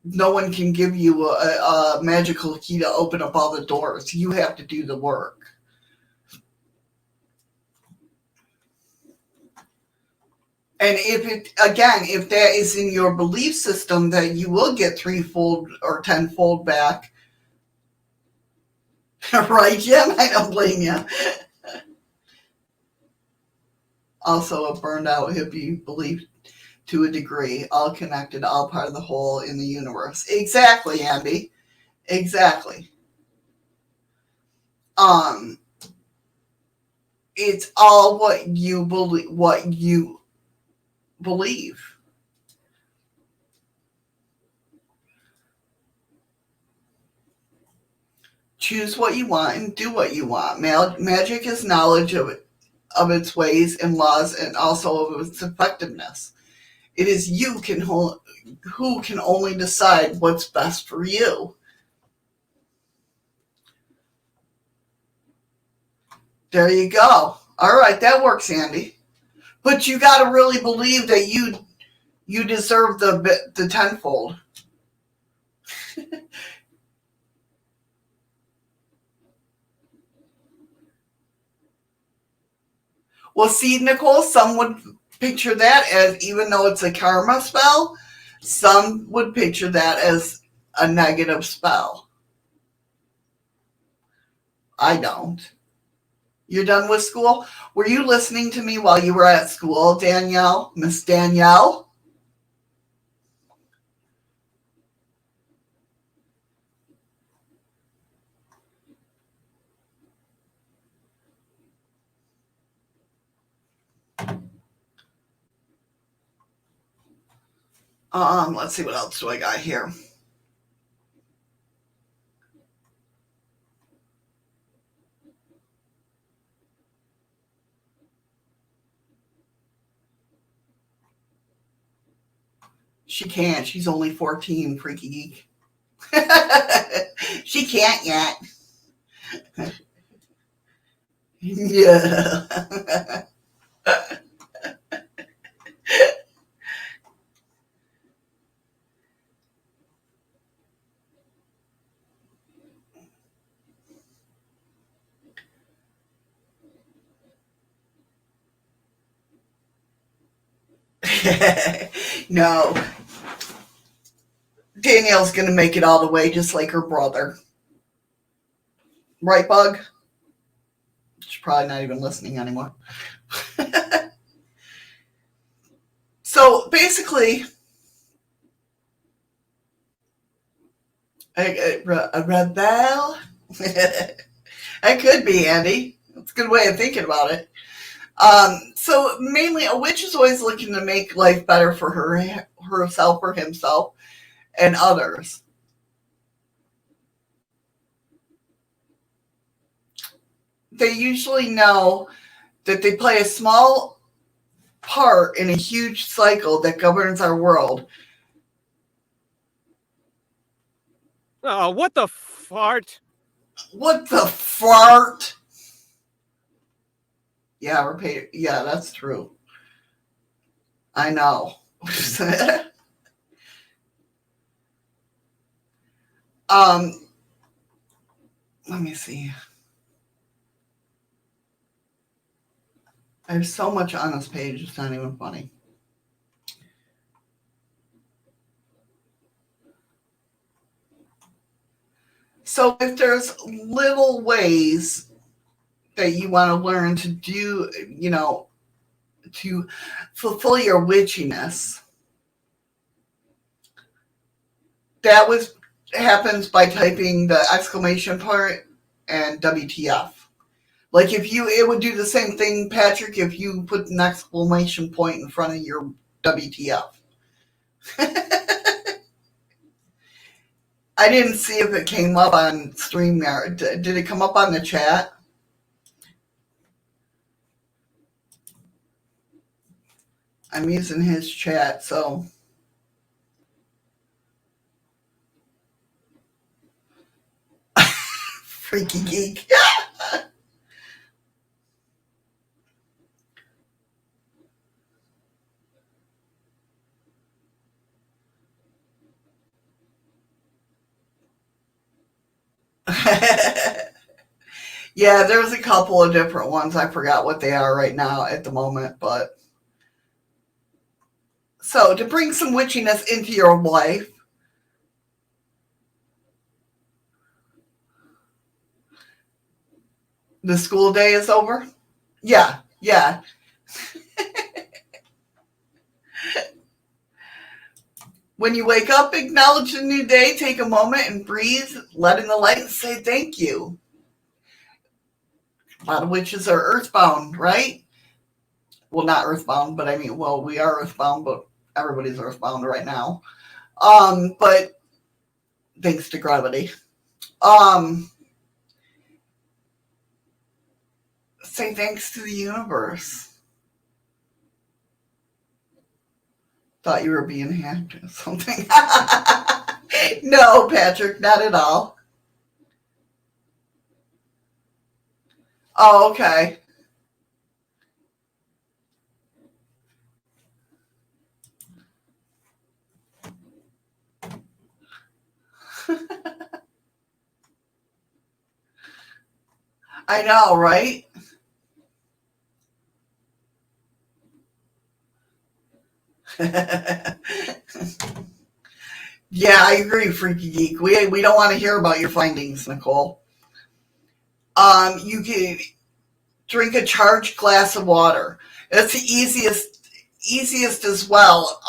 No one can give you a magical key to open up all the doors. You have to do the work. And if that is in your belief system that you will get threefold or tenfold back, right, Jim? I don't blame you. Also, a burned out hippie belief. to a degree, all connected, all part of the whole in the universe. Exactly, Andy. Exactly. Um, it's all what you believe. What you believe. Choose what you want and do what you want. Magic is knowledge of its ways and laws, and also of its effectiveness. It is you who can only decide what's best for you. There you go. All right, that works, Andy. But you got to really believe that you deserve the tenfold. Well, see, Nicole, some would picture that as, even though it's a karma spell, some would picture that as a negative spell. I don't. You're done with school? Were you listening to me while you were at school, Danielle? Miss Danielle? Let's see, what else do I got here? She can't. She's only 14, freaky geek. She can't yet. Yeah. No. Danielle's going to make it all the way just like her brother. Right, Bug? She's probably not even listening anymore. So basically, a rebel? That could be, Andy. That's a good way of thinking about it. So mainly, a witch is always looking to make life better for herself or himself and others. They usually know that they play a small part in a huge cycle that governs our world. Oh, what the fart? What the fart? Yeah, yeah, that's true. I know. um, let me see. I have so much on this page, it's not even funny. So if there's little ways that you want to learn to do, to fulfill your witchiness, that happens by typing the exclamation point and WTF. Like it would do the same thing, Patrick, if you put an exclamation point in front of your WTF. I didn't see if it came up on StreamYard. Did it come up on the chat? I'm using his chat, so. Freaky geek. Yeah, there's a couple of different ones. I forgot what they are right now at the moment, but. So, to bring some witchiness into your life, the school day is over? Yeah. When you wake up, acknowledge the new day, take a moment and breathe, let in the light and say thank you. A lot of witches are earthbound, right? Well, not earthbound, but I mean, well, we are earthbound, but everybody's earthbound right now. But thanks to gravity. Say thanks to the universe. Thought you were being hacked or something. No, Patrick, not at all. Oh, okay. I know, right? Yeah, I agree, Freaky Geek. We don't want to hear about your findings, Nicole. You can drink a charged glass of water. That's the easiest as well.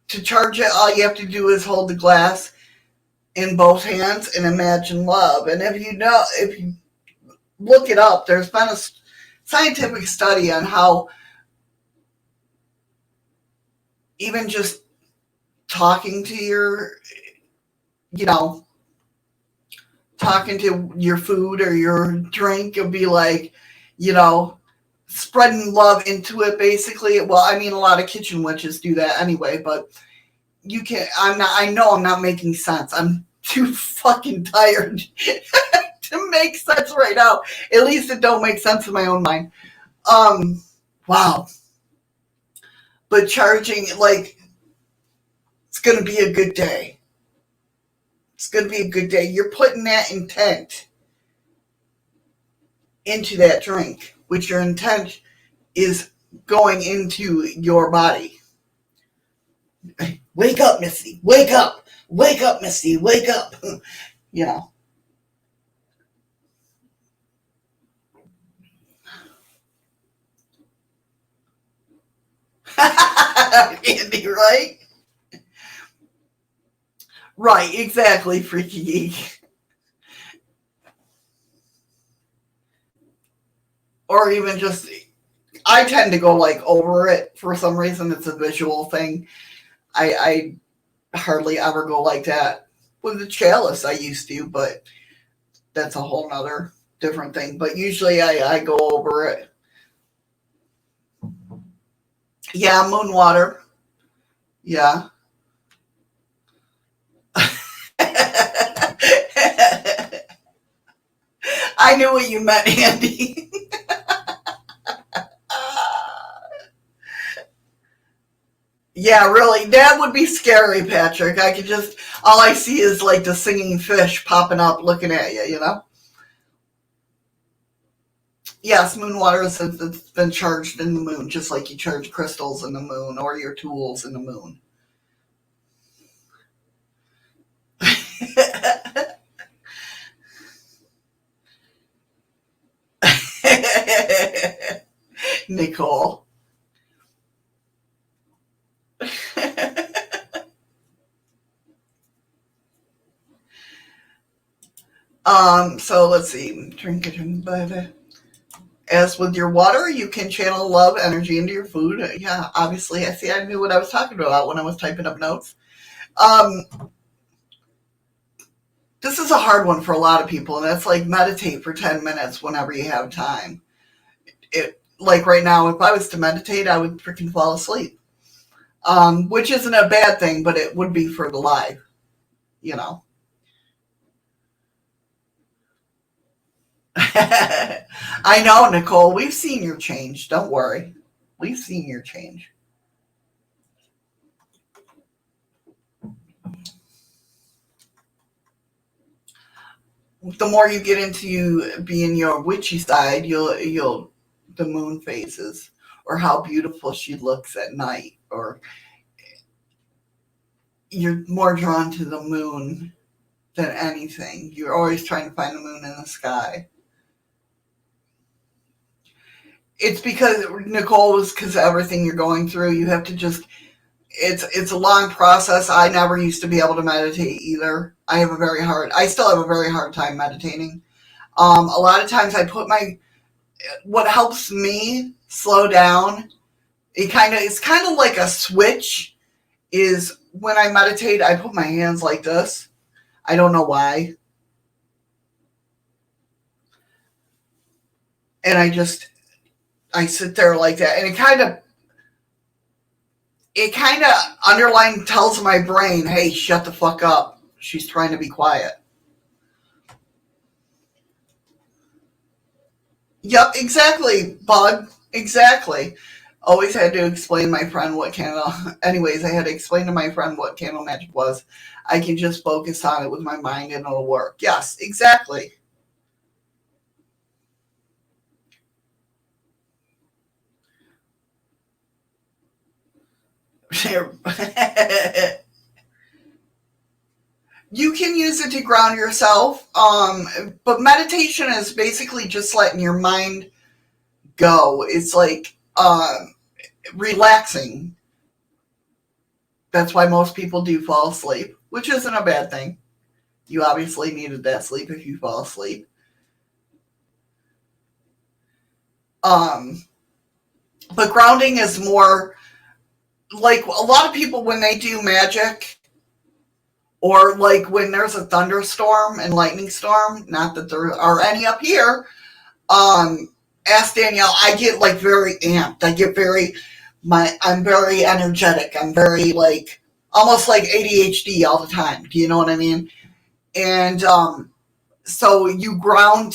To charge it, all you have to do is hold the glass in both hands and imagine love. And if you look it up, there's been a scientific study on how even just talking to you know, talking to your food or your drink will be like, you know, spreading love into it basically. Well, I mean, a lot of kitchen witches do that anyway, but I know I'm not making sense. I'm too fucking tired to make sense right now. At least it don't make sense in my own mind. Wow. But charging, like, it's going to be a good day. It's going to be a good day. You're putting that intent into that drink, which your intent is going into your body. Wake up, Misty. Wake up. Wake up, Misty. Wake up. You know. Andy, right? Right, exactly, Freaky Geek. Or even just, I tend to go like over it for some reason. It's a visual thing. I hardly ever go like that. With the chalice, I used to, but that's a whole nother different thing. But usually I go over it. Yeah, moon water. Yeah. I knew what you meant, Andy. Yeah, really. That would be scary, Patrick. I could just, all I see is like the singing fish popping up looking at you, you know? Yes, moon water is it's been charged in the moon, just like you charge crystals in the moon or your tools in the moon. Nicole. So let's see. Drink it, baby. As with your water, you can channel love energy into your food. Yeah, obviously, I knew what I was talking about when I was typing up notes. Um, this is a hard one for a lot of people, and that's like meditate for 10 minutes whenever you have time. It like right now, if I was to meditate, I would freaking fall asleep. Which isn't a bad thing, but it would be for the live, you know. I know, Nicole. We've seen your change. Don't worry. We've seen your change. The more you get into being your witchy side, you'll the moon phases or how beautiful she looks at night, or you're more drawn to the moon than anything. You're always trying to find the moon in the sky. It's because Nicole was because everything you're going through, you have to just it's a long process. I never used to be able to meditate either. I still have a very hard time meditating. A lot of times what helps me slow down, it's kind of like a switch, is when I meditate, I put my hands like this. I don't know why. And I sit there like that. And it kind of underline tells my brain, hey, shut the fuck up. She's trying to be quiet. Yep, exactly, bud. Exactly. Always had to explain my friend what candle. Anyways, I had to explain to my friend what candle magic was. I can just focus on it with my mind and it'll work. Yes, exactly. You can use it to ground yourself, but meditation is basically just letting your mind go. It's like relaxing. That's why most people do fall asleep, which isn't a bad thing. You obviously needed that sleep if you fall asleep. Um, but grounding is more like a lot of people when they do magic, or like when there's a thunderstorm and lightning storm, not that there are any up here. Ask Danielle, I get like very amped. I'm very energetic. I'm very like almost like ADHD all the time. Do you know what I mean? And so you ground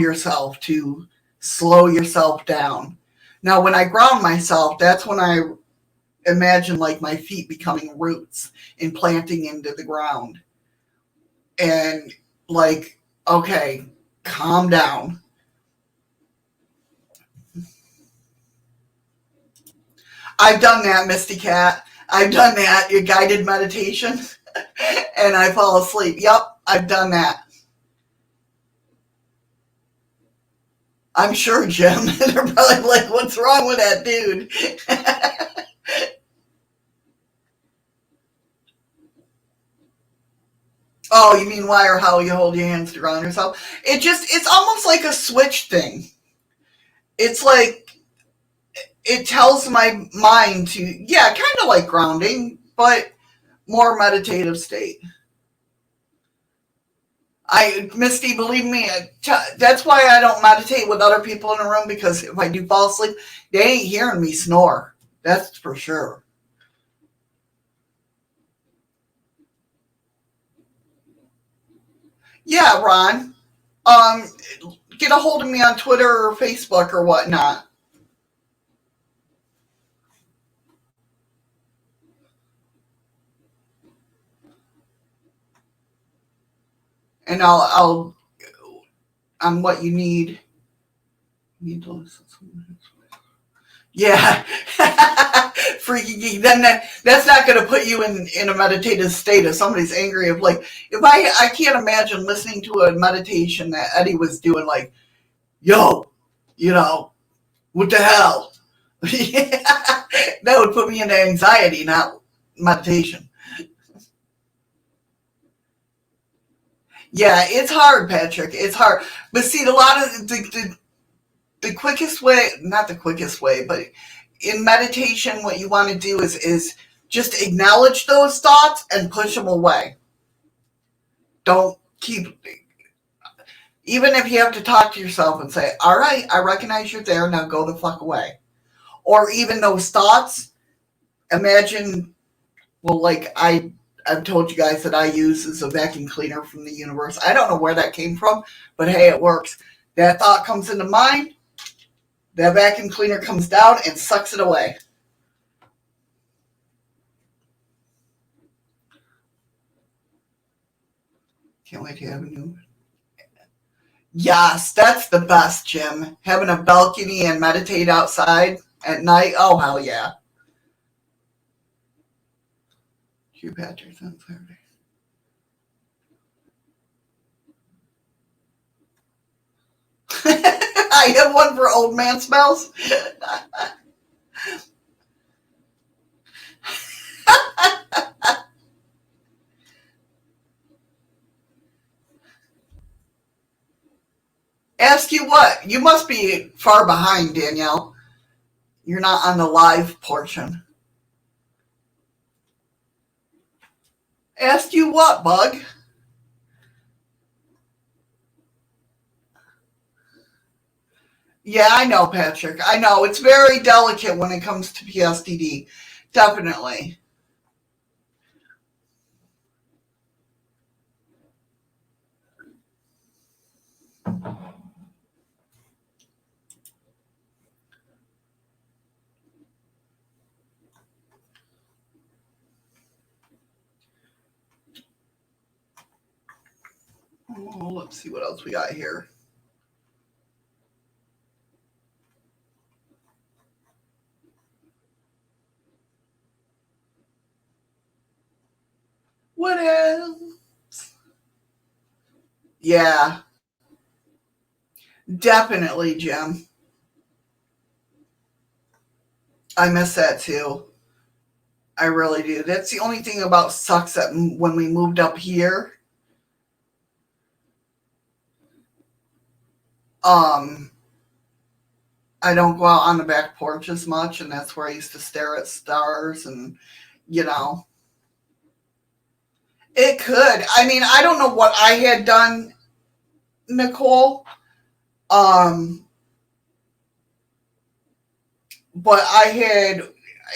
yourself to slow yourself down. Now, when I ground myself, that's when I imagine like my feet becoming roots and planting into the ground. And like, okay, calm down. I've done that, Misty Cat. I've done that, your guided meditation, and I fall asleep. Yep, I've done that. I'm sure, Jim. They're probably like, what's wrong with that dude? Oh, you mean why or how you hold your hands to ground yourself? It's almost like a switch thing. It's like, it tells my mind to, yeah, kind of like grounding, but more meditative state. Misty, believe me, that's why I don't meditate with other people in the room, because if I do fall asleep, they ain't hearing me snore. That's for sure. Yeah, Ron. Um, get a hold of me on Twitter or Facebook or whatnot, and I'll on what you need. You need to listen. Yeah, freaky geek. Then that's not going to put you in a meditative state. If somebody's angry, if I can't imagine listening to a meditation that Eddie was doing, like, yo, you know, what the hell? Yeah, that would put me into anxiety, not meditation. Yeah, it's hard, Patrick. It's hard. But see, a lot of the quickest way, not the quickest way, but in meditation, what you want to do is just acknowledge those thoughts and push them away. Don't keep, even if you have to talk to yourself and say, all right, I recognize you're there, now go the fuck away. Or even those thoughts, imagine, well, like I've told you guys that I use as a vacuum cleaner from the universe. I don't know where that came from, but hey, it works. That thought comes into mind, that vacuum cleaner comes down and sucks it away. Can't wait to have a new. Yes, that's the best, Jim. Having a balcony and meditate outside at night. Oh, hell yeah. Hugh Patrick on Saturday. I have one for old man smells. Ask you what? You must be far behind, Danielle. You're not on the live portion. Asked you what, Bug? Yeah, I know, Patrick. I know. It's very delicate when it comes to PSDD. Definitely. Oh, let's see what else we got here. What else? Yeah, definitely, Jim. I miss that too. I really do. That's the only thing about sucks that when we moved up here, um, I don't go out on the back porch as much, and that's where I used to stare at stars and, you know, it could. I mean, I don't know what I had done, Nicole. Um, but I had,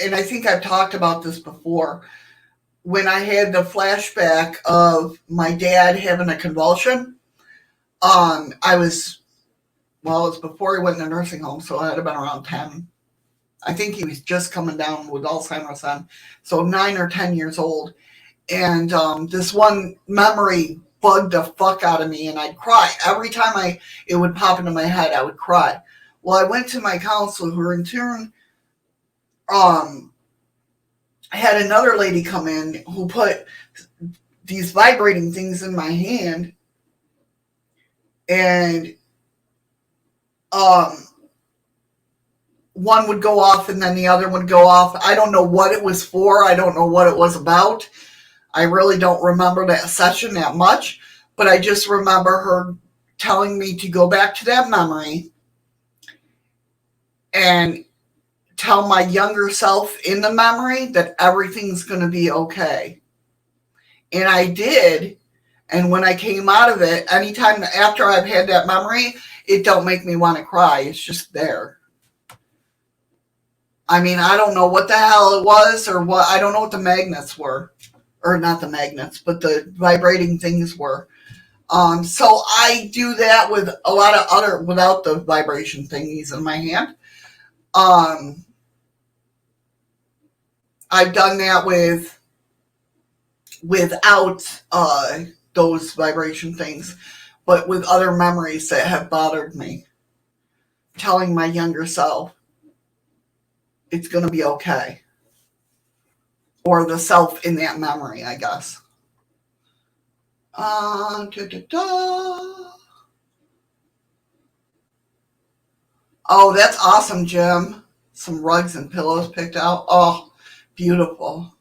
and I think I've talked about this before, when I had the flashback of my dad having a convulsion, I was, well, it was before he went in the nursing home, so I had been around 10. I think he was just coming down with Alzheimer's then, so 9 or 10 years old. And this one memory bugged the fuck out of me, and I'd cry. Every time it would pop into my head, I would cry. Well, I went to my counselor, who in turn um, had another lady come in who put these vibrating things in my hand, and um, one would go off and then the other would go off. I don't know what it was for. I don't know what it was about. I really don't remember that session that much, but I just remember her telling me to go back to that memory and tell my younger self in the memory that everything's going to be okay. And I did. And when I came out of it, anytime after I've had that memory, it don't make me want to cry. It's just there. I mean, I don't know what the hell it was or what. I don't know what the magnets were. Or not the magnets, but the vibrating things were. So I do that with a lot of other, without the vibration thingies in my hand. I've done that without those vibration things, but with other memories that have bothered me. Telling my younger self it's going to be okay. Or the self in that memory, I guess. Da, da, da. Oh, that's awesome, Jim. Some rugs and pillows picked out. Oh, beautiful.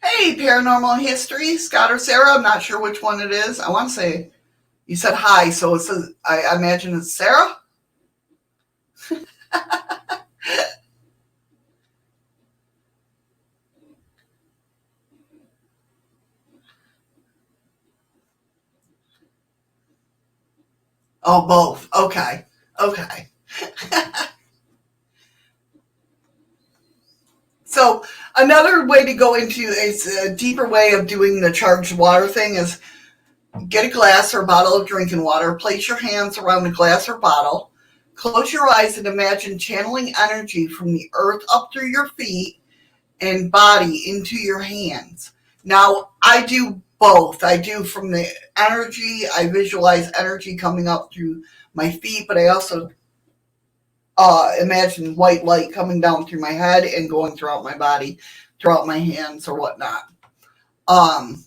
Hey, Paranormal History, Scott or Sarah. I'm not sure which one it is. I want to say you said hi, so it's I imagine it's Sarah. Oh, both. Okay. Okay. So another way to go into is a deeper way of doing the charged water thing is get a glass or bottle of drinking water, place your hands around the glass or bottle, close your eyes and imagine channeling energy from the earth up through your feet and body into your hands. Now, I do both. I do from the energy, I visualize energy coming up through my feet, but I also imagine white light coming down through my head and going throughout my body, throughout my hands or whatnot. Um,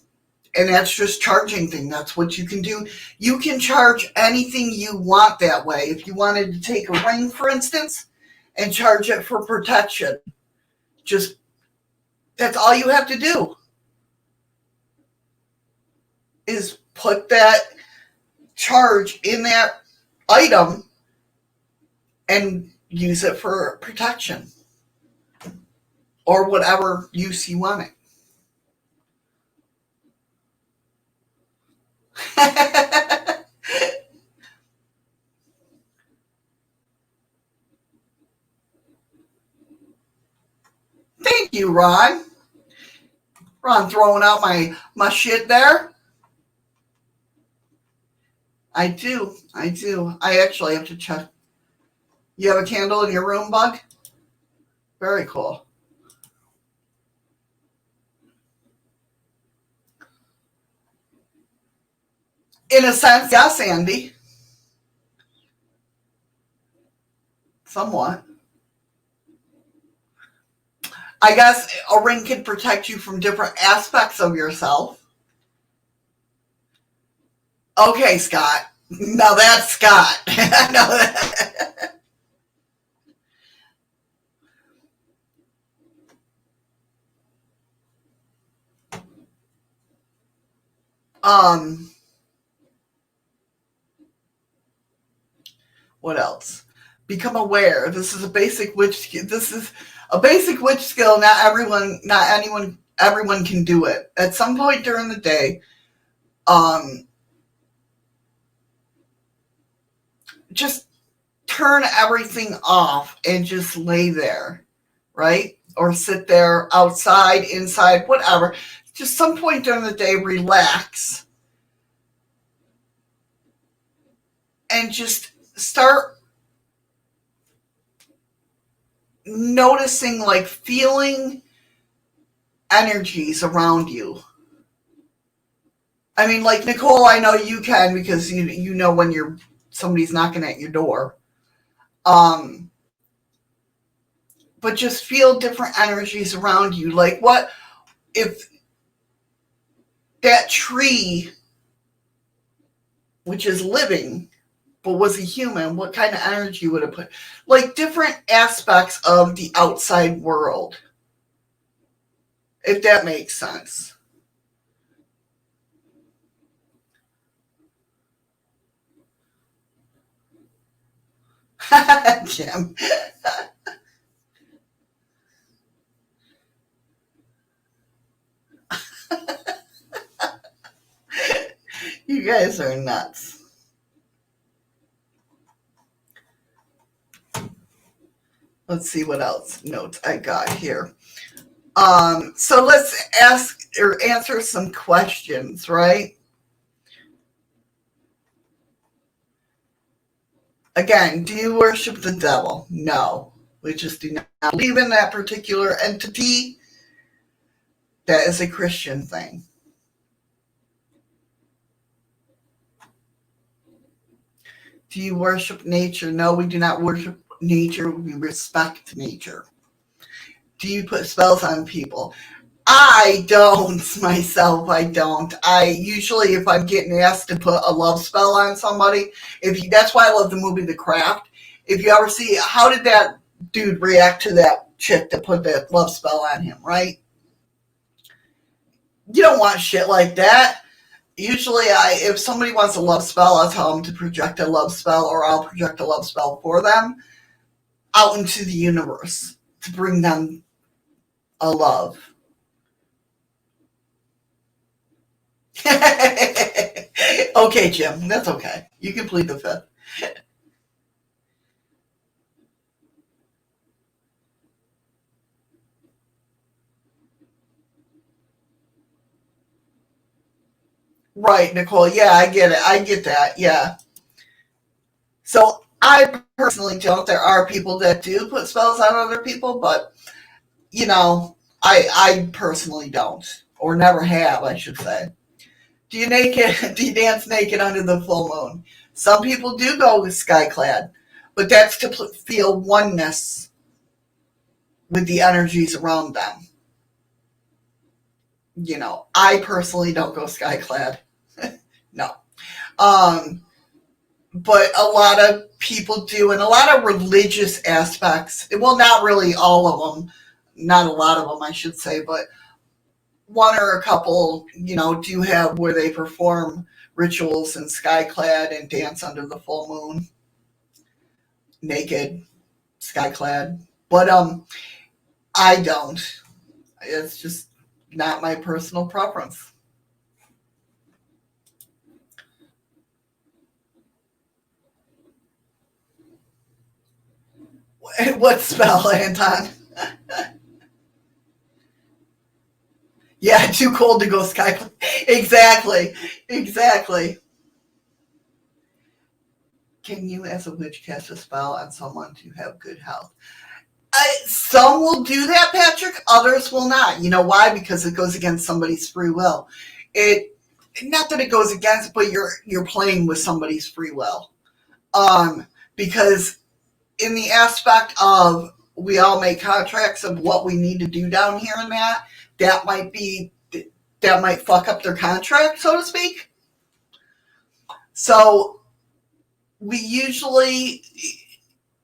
And that's just charging thing. That's what you can do. You can charge anything you want that way. If you wanted to take a ring, for instance, and charge it for protection, just that's all you have to do is put that charge in that item and use it for protection or whatever use you want it. Thank you, Ron. Ron throwing out my shit there. I do. I actually have to check. You have a candle in your room, Bug? Very cool. In a sense, yes, Andy. Somewhat. I guess a ring can protect you from different aspects of yourself. Okay, Scott. Now that's Scott. What else? Become aware. This is a basic witch. This is a basic witch skill. Everyone can do it. At some point during the day, just turn everything off and just lay there, right? Or sit there outside, inside, whatever. Just some point during the day, relax and just start noticing, like feeling energies around you. I mean, like Nicole, I know you can because you know when somebody's knocking at your door. But just feel different energies around you. Like what if that tree, which is living, but was a human, what kind of energy would it put? Like different aspects of the outside world. If that makes sense. Jim. You guys are nuts. Let's see what else notes I got here. So let's ask or answer some questions, right? Again, do you worship the devil? No. We just do not believe in that particular entity. That is a Christian thing. Do you worship nature? No, we do not worship nature. We respect nature. Do you put spells on people? I don't myself. I don't. I usually, if I'm getting asked to put a love spell on somebody, that's why I love the movie The Craft. If you ever see, how did that dude react to that chick that put that love spell on him, right? You don't want shit like that. Usually, if somebody wants a love spell, I'll tell them to project a love spell, or I'll project a love spell for them out into the universe to bring them a love. Okay, Jim, that's okay. You can plead the fifth. Right, Nicole. Yeah, I get it. I get that. Yeah. So I personally don't. There are people that do put spells on other people, but I personally don't, or never have, I should say. Do you naked? Do you dance naked under the full moon? Some people do go with skyclad, but that's to feel oneness with the energies around them. I personally don't go skyclad. No. Um, but a lot of people do, and a lot of religious aspects. Well, not really all of them, not a lot of them, I should say, but one or a couple, do have where they perform rituals in skyclad and dance under the full moon, naked, skyclad. But I don't. It's just not my personal preference. What spell, Anton? Yeah, too cold to go skyclad. Exactly. Exactly. Can you, as a witch, cast a spell on someone to have good health? Some will do that, Patrick. Others will not. You know why? Because it goes against somebody's free will. It Not that it goes against, but you're playing with somebody's free will. Because in the aspect of we all make contracts of what we need to do down here and that might fuck up their contract, so to speak. So we usually,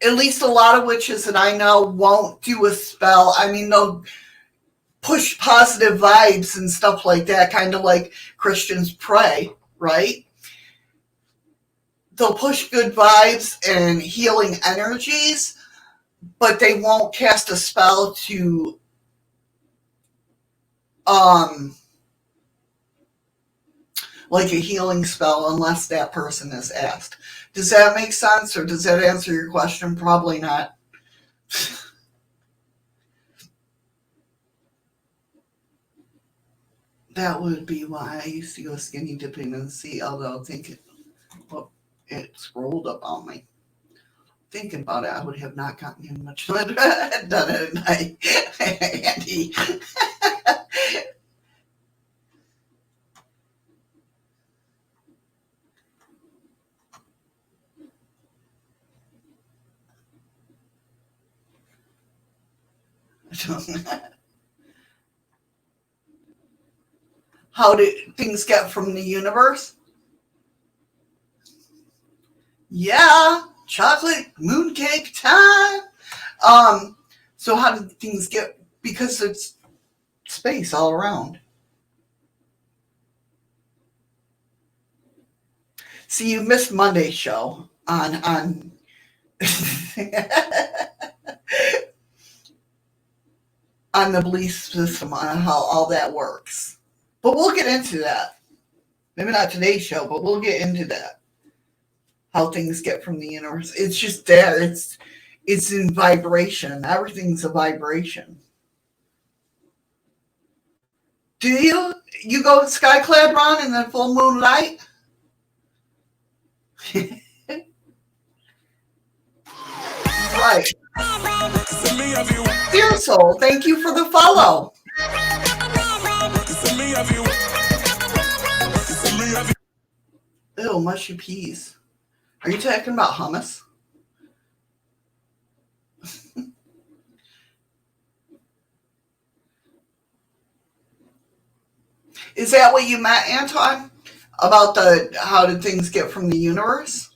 at least a lot of witches that I know, won't do a spell. I mean, they'll push positive vibes and stuff like that, kind of like Christians pray, right? They'll push good vibes and healing energies, but they won't cast a spell to like a healing spell unless that person is asked. Does that make sense, or does that answer your question? Probably not. That would be why I used to go skinny dipping in the sea, although it scrolled up on me. Thinking about it, I would have not gotten in much done it at night, Andy. How do things get from the universe? Yeah, chocolate mooncake time. So how do things get? Because it's space all around. See, you missed Monday's show on on the belief system on how all that works. But we'll get into that. Maybe not today's show, but we'll get into that. How things get from the universe. It's just there. It's in vibration. Everything's a vibration. Do you go skyclad, Ron, in the full moonlight? Right. Dear soul, thank you for the follow. Ew, mushy peas. Are you talking about hummus? Is that what you meant, Anton? About how did things get from the universe?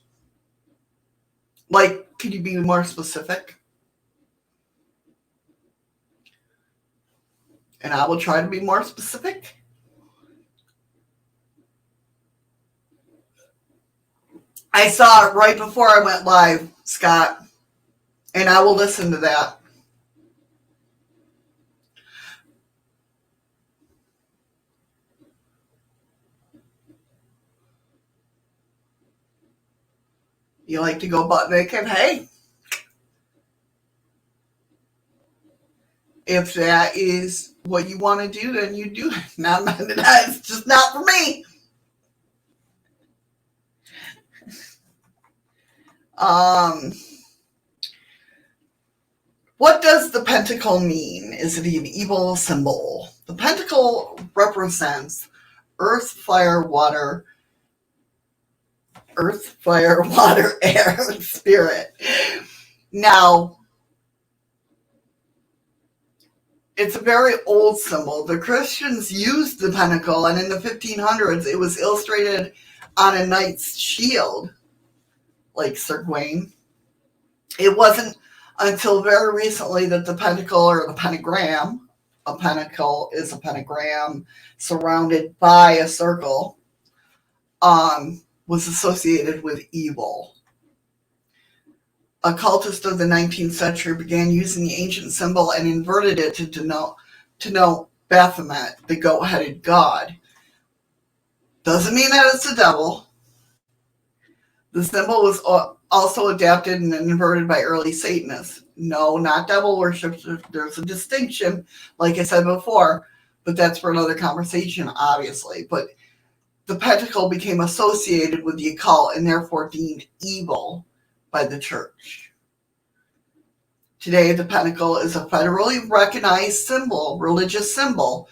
Like, could you be more specific? And I will try to be more specific. I saw it right before I went live, Scott, and I will listen to that. You like to go butt naked? Hey, if that is what you want to do, then you do it. It's just not for me. What does the pentacle mean? Is it an evil symbol? The pentacle represents earth, fire, water, air, and spirit. Now, It's a very old symbol. The Christians used the pentacle, and in the 1500s, it was illustrated on a knight's shield, like Sir Gawain. It wasn't until very recently that the pentacle or the pentagram, a pentacle is a pentagram surrounded by a circle, was associated with evil. Occultists of the 19th century began using the ancient symbol and inverted it to denote Baphomet, the goat-headed god. Doesn't mean that it's the devil. The symbol was also adapted and inverted by early Satanists. No, not devil worship. There's a distinction, like I said before, but that's for another conversation, obviously. But the pentacle became associated with the occult and therefore deemed evil by the church. Today, the pentacle is a federally recognized symbol, religious symbol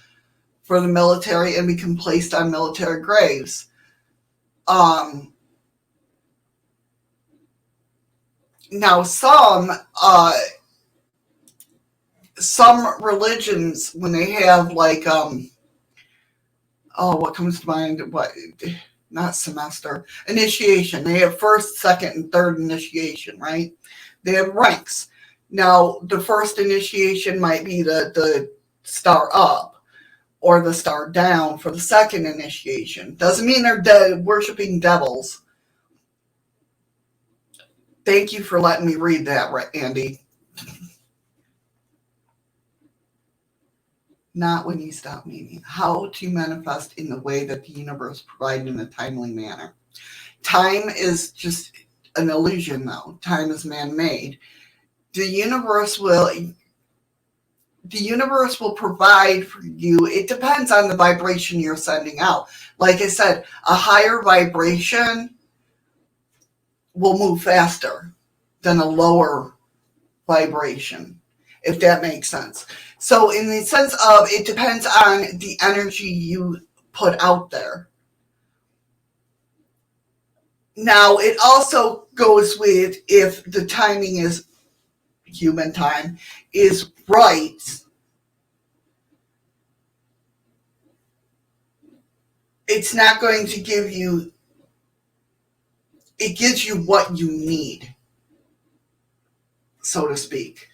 for the military, and become placed on military graves. Now, some religions, when they have like what comes to mind? What? Not semester. Initiation. They have first, second, and third initiation, right? They have ranks. Now, the first initiation might be the star up or the star down for the second initiation. Doesn't mean they're worshiping devils. Thank you for letting me read that, Andy. Not when you stop meaning. How to manifest in the way that the universe provided in a timely manner. Time is just an illusion, though. Time is man-made. The universe will provide for you. It depends on the vibration you're sending out. Like I said, a higher vibration will move faster than a lower vibration, if that makes sense. So in the sense of, it depends on the energy you put out there. Now, it also goes with if the timing is, human time, is right, it's not going to give you, it gives you what you need, so to speak.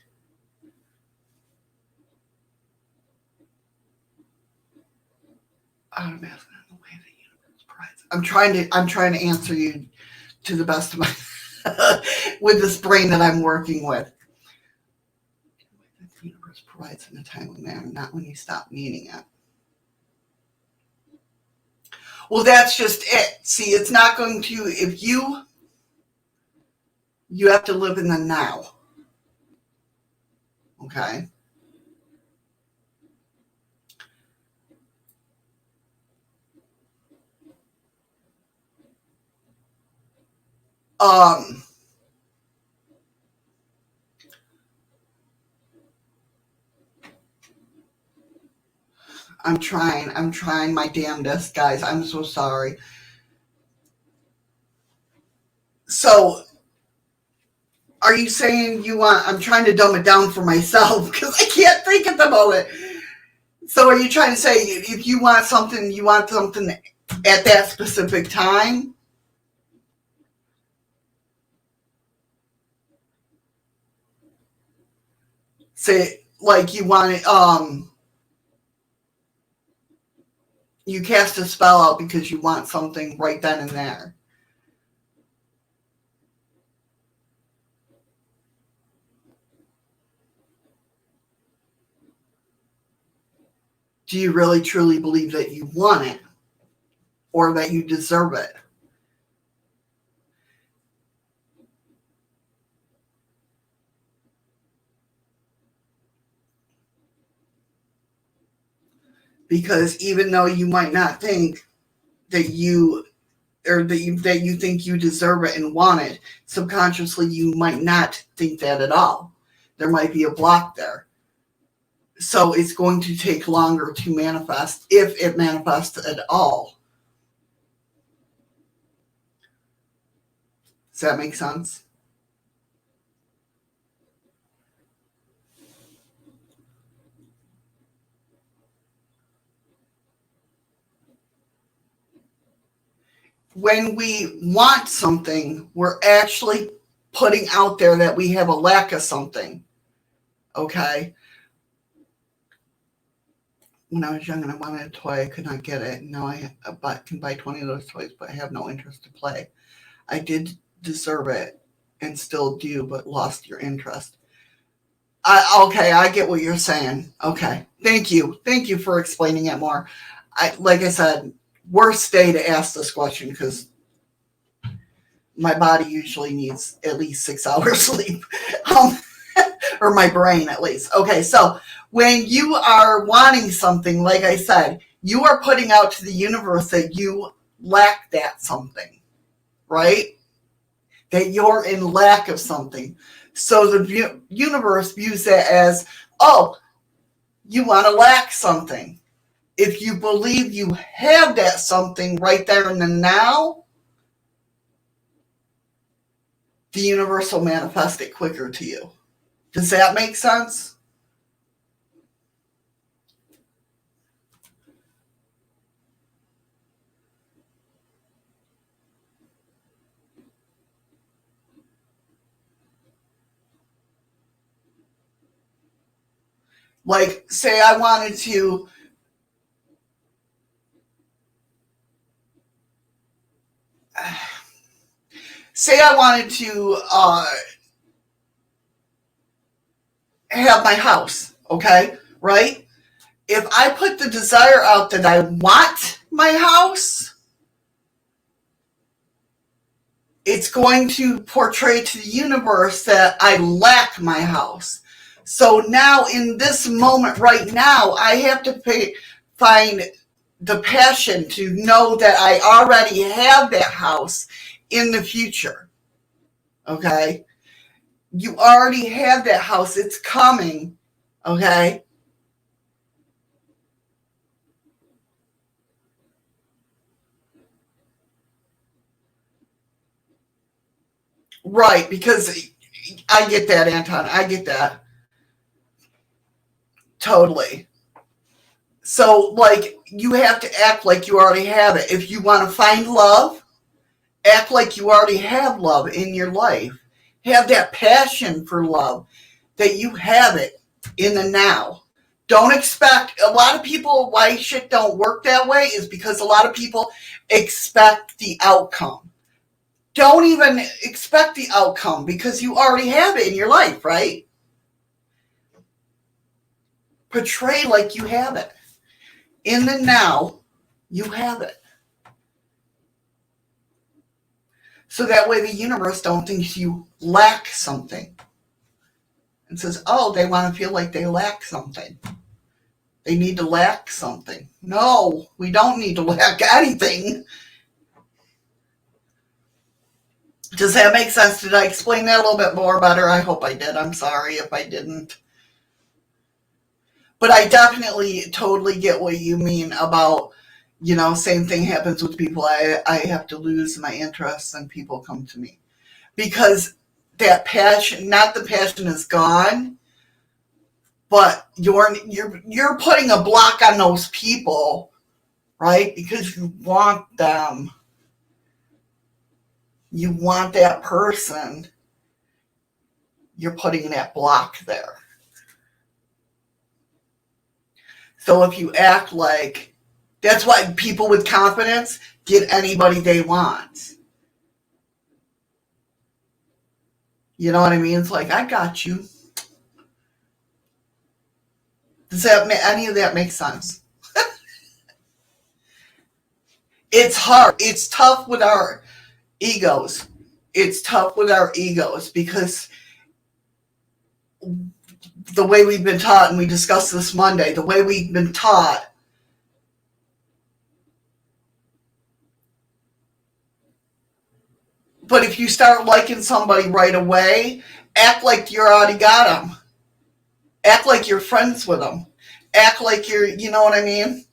I'm trying to answer you to the best of my with this brain that I'm working with. The universe provides in a timely manner, not when you stop needing it. Well, that's just it. See, it's not going to, if you have to live in the now. Okay? I'm trying my damnedest, guys. I'm so sorry. So, are you saying I'm trying to dumb it down for myself because I can't think at the moment. So are you trying to say if you want something at that specific time? Say, like you want it, you cast a spell out because you want something right then and there. Do you really truly believe that you want it or that you deserve it? Because even though you might not think that you think you deserve it and want it, subconsciously you might not think that at all. There might be a block there. So it's going to take longer to manifest, if it manifests at all. Does that make sense? when we want something, we're actually putting out there that we have a lack of something. Okay? When I was young and I wanted a toy, I could not get it. Now I can buy 20 of those toys, but I have no interest to play. I did deserve it and still do, but lost your interest. Okay, I get what you're saying. Okay, thank you. Thank you for explaining it more. Like I said, worst day to ask this question because my body usually needs at least 6 hours sleep, or my brain at least. Okay, so when you are wanting something, like I said, you are putting out to the universe that you lack that something, right? That you're in lack of something. So the universe views that as, oh, you want to lack something. If you believe you have that something right there in the now, the universe will manifest it quicker to you. Does that make sense? Like, say I wanted to have my house, okay? Right? If I put the desire out that I want my house, it's going to portray to the universe that I lack my house. So now, in this moment right now, I have to find the passion to know that I already have that house in the future. Okay? You already have that house. It's coming. Okay? Right, because I get that, Anton. I get that. Totally. So, like, you have to act like you already have it. If you want to find love, act like you already have love in your life. Have that passion for love, that you have it in the now. Don't expect, a lot of people, why shit don't work that way is because a lot of people expect the outcome. Don't even expect the outcome because you already have it in your life, right? Portray like you have it. In the now, you have it. So that way the universe don't think you lack something. And says, oh, they want to feel like they lack something. They need to lack something. No, we don't need to lack anything. Does that make sense? Did I explain that a little bit more better? I hope I did. I'm sorry if I didn't. But I definitely totally get what you mean about, same thing happens with people. I have to lose my interest and people come to me. Because that passion, not the passion is gone, but you're putting a block on those people, right? Because you want them. You want that person. You're putting that block there. So if you act like, that's why people with confidence get anybody they want. You know what I mean? It's like, I got you. Does any of that make sense? It's hard. It's tough with our egos. It's tough with our egos because the way we've been taught, and we discussed this Monday, the way we've been taught, but if you start liking somebody right away, act like you already got them. Act like you're friends with them. Act like you know what I mean?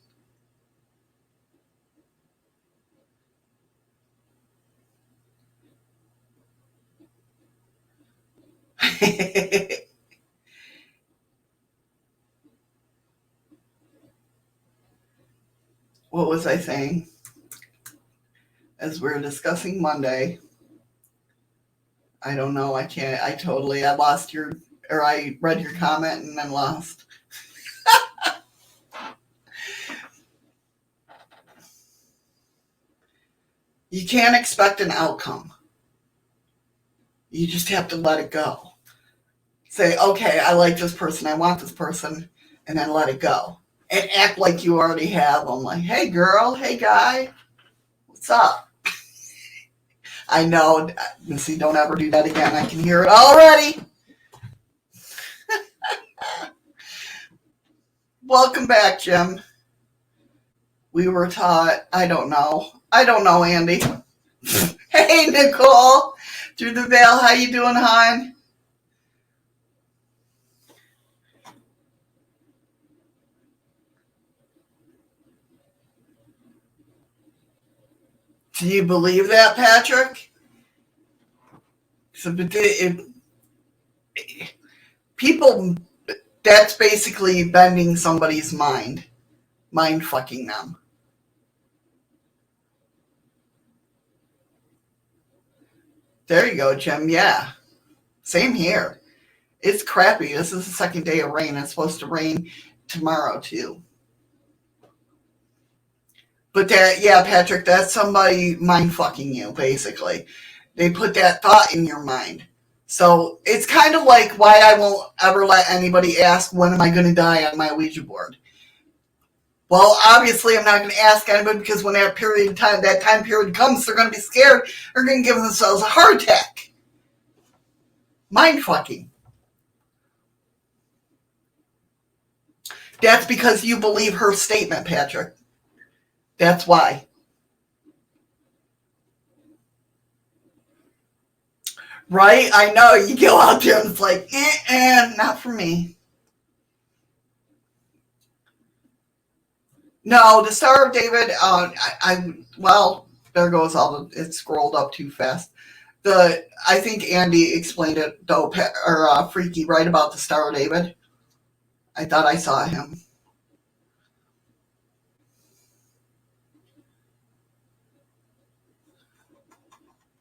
What was I saying? as we were discussing Monday. I don't know. I can't. I lost your, or I read your comment and then lost. You can't expect an outcome. You just have to let it go. Say, okay, I like this person. I want this person. And then let it go. And act like you already have them. Like, hey, girl. Hey, guy. What's up? I know. Missy, don't ever do that again. I can hear it already. Welcome back, Jim. We were taught, I don't know, Andy. Hey, Nicole. Through the veil, how you doing, hon? Do you believe that, Patrick? So, people, that's basically bending somebody's mind fucking them. There you go, Jim. Yeah. Same here. It's crappy. This is the second day of rain. It's supposed to rain tomorrow, too. But that, yeah, Patrick, that's somebody mind fucking you, basically. They put that thought in your mind. So it's kind of like why I won't ever let anybody ask, when am I going to die on my Ouija board? Well, obviously, I'm not going to ask anybody because when that time period comes, they're going to be scared. They're going to give themselves a heart attack. Mind fucking. That's because you believe her statement, Patrick. That's why. Right? I know. You go out there and it's like, not for me. No, the Star of David, well, there goes it scrolled up too fast. I think Andy explained it, though, Freaky, right, about the Star of David. I thought I saw him.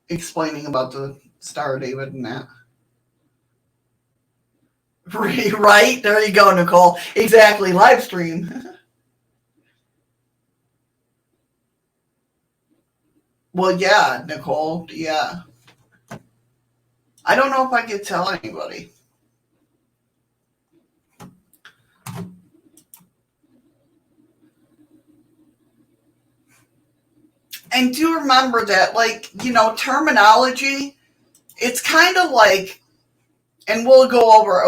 Explaining about the Star of David and that. Right? There you go, Nicole. Exactly. Live stream. Well, yeah, Nicole. Yeah. I don't know if I could tell anybody. And do remember that, terminology, it's kind of like, and we'll go over,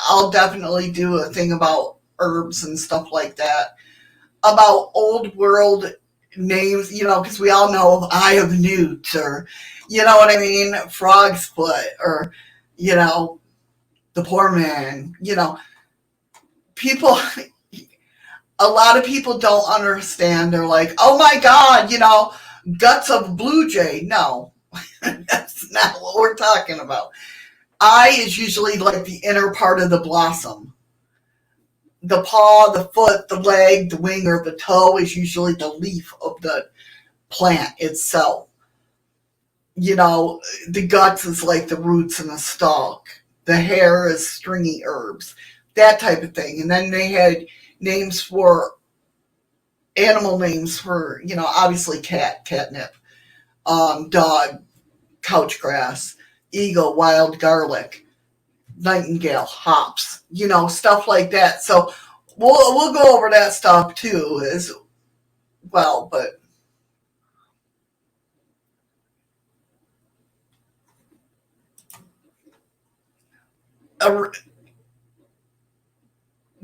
I'll definitely do a thing about herbs and stuff like that, about old world names, because we all know Eye of Newt, or, you know what I mean, Frog's Foot, or, the poor man, people, a lot of people don't understand. They're like, oh my God, guts of blue jay. No, that's not what we're talking about. Eye is usually like the inner part of the blossom. The paw, the foot, the leg, the wing, or the toe is usually the leaf of the plant itself. The guts is like the roots and the stalk. The hair is stringy herbs, that type of thing. And then they had names for animal names for, obviously catnip, dog, couch grass, eagle, wild garlic, nightingale, hops, stuff like that. So we'll go over that stuff too as well, but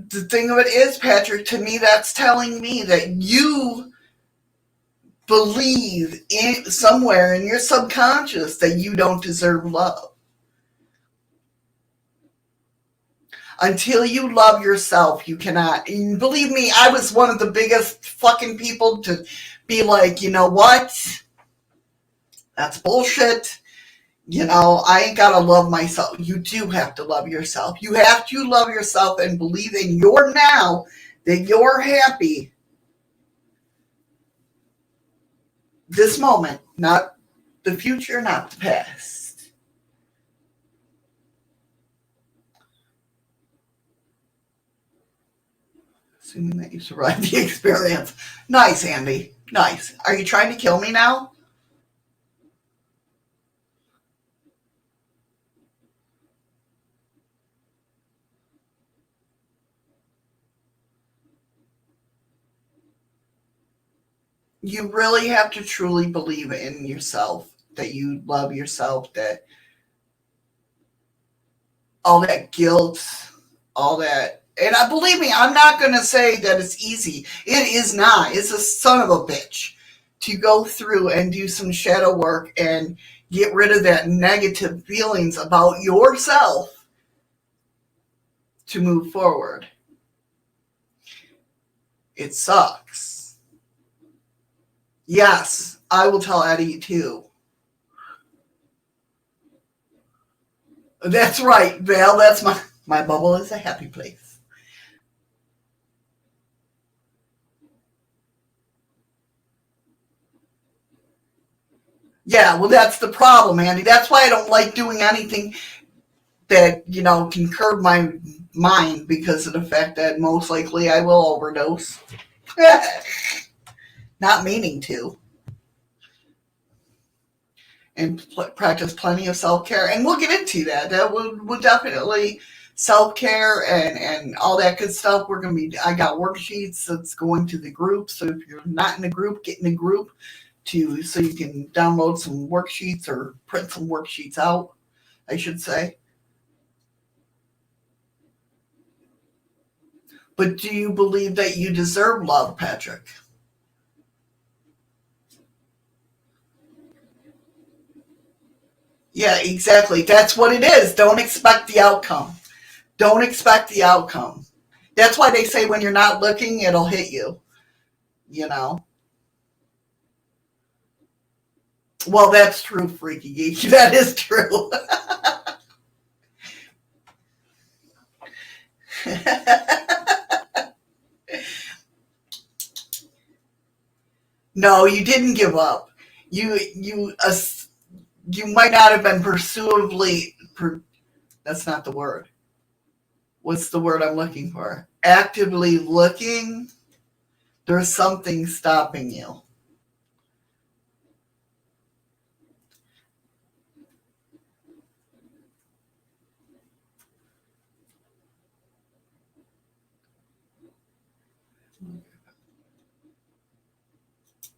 the thing of it is, Patrick, to me, that's telling me that you believe in somewhere in your subconscious that you don't deserve love. Until you love yourself, you cannot. And believe me, I was one of the biggest fucking people to be like, you know what? That's bullshit. I ain't gotta love myself. You do have to love yourself. You have to love yourself and believe in your now that you're happy. This moment, not the future, not the past. Assuming that you survived the experience. Nice, Andy. Nice. Are you trying to kill me now? You really have to truly believe in yourself, that you love yourself, that all that guilt, all that. And I believe me, I'm not going to say that it's easy. It is not. It's a son of a bitch to go through and do some shadow work and get rid of that negative feelings about yourself to move forward. It sucks. Yes, I will tell Eddie too. That's right, Val. That's my bubble is a happy place. Yeah, well, that's the problem, Andy. That's why I don't like doing anything that, can curb my mind, because of the fact that most likely I will overdose. Not meaning to. And practice plenty of self-care. And we'll get into that. That will definitely self-care and all that good stuff. I got worksheets that's going to the group. So if you're not in a group, get in a group so you can download some worksheets or print some worksheets out, I should say. But do you believe that you deserve love, Patrick? Yeah, exactly. That's what it is. Don't expect the outcome. Don't expect the outcome. That's why they say when you're not looking, it'll hit you. You know? Well, that's true, Freaky Geek. That is true. No, you didn't give up. You might not have been that's not the word. What's the word I'm looking for? Actively looking. There's something stopping you.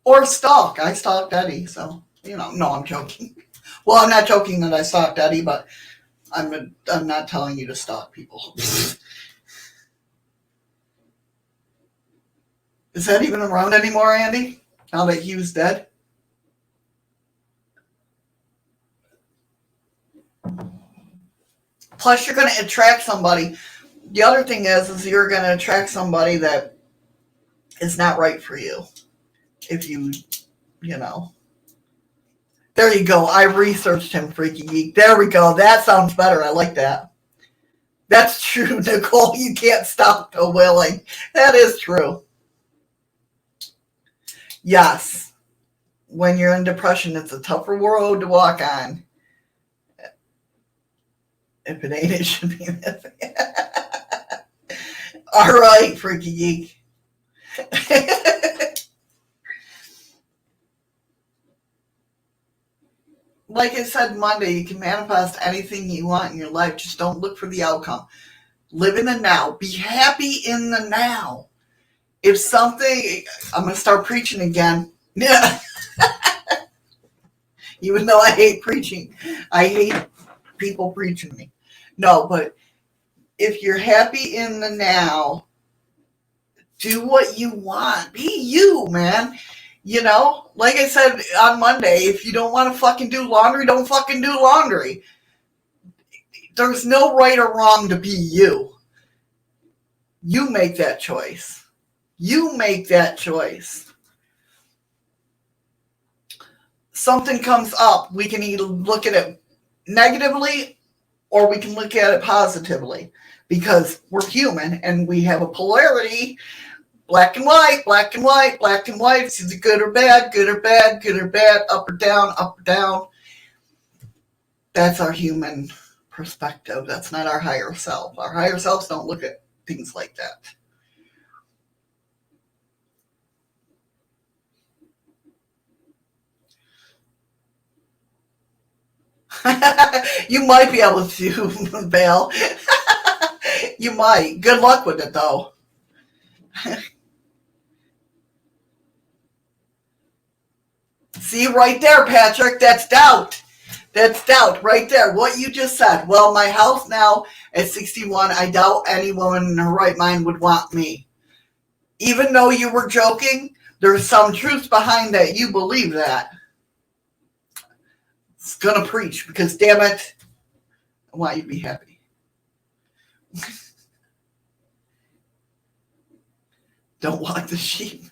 Or stalk. I stalked Eddie, so no, I'm joking. Well, I'm not joking that I stalked Eddie, but I'm not telling you to stalk people. Is that even around anymore, Andy? Now that Hugh's dead? Plus, you're going to attract somebody. The other thing is you're going to attract somebody that is not right for you. If you know. There you go. I researched him, Freaky Geek. There we go. That sounds better. I like that. That's true, Nicole. You can't stop the willing. That is true. Yes. When you're in depression, it's a tougher road to walk on. If it ain't, it should be. All right, Freaky Geek. Like I said Monday, you can manifest anything you want in your life. Just don't look for the outcome. Live in the now. Be happy in the now. If something, I'm going to start preaching again. Yeah. Even though I hate preaching, I hate people preaching me. No, but if you're happy in the now, do what you want. Be you, man. Like I said on Monday, if you don't want to fucking do laundry, don't fucking do laundry. There's no right or wrong to be you. You make that choice. You make that choice. Something comes up, we can either look at it negatively or we can look at it positively, because we're human and we have a polarity Black and white, black and white, black and white. It's either good or bad, good or bad, good or bad, up or down, up or down. That's our human perspective. That's not our higher self. Our higher selves don't look at things like that. You might be able to, Bale. You might. Good luck with it, though. See, right there, Patrick, that's doubt. That's doubt right there. What you just said. Well, my health now at 61, I doubt any woman in her right mind would want me. Even though you were joking, there's some truth behind that. You believe that. It's gonna preach because, damn it, I want you to be happy. Don't walk the sheep.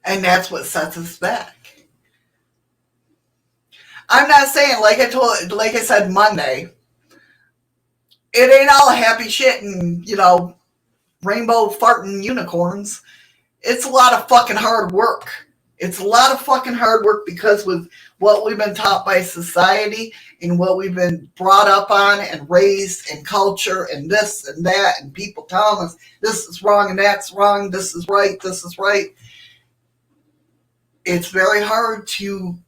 And that's what sets us back. I'm not saying, like I said Monday, it ain't all happy shit and, rainbow farting unicorns. It's a lot of fucking hard work. It's a lot of fucking hard work because with what we've been taught by society and what we've been brought up on and raised in culture and this and that and people telling us this is wrong and that's wrong, this is right, this is right. It's very hard to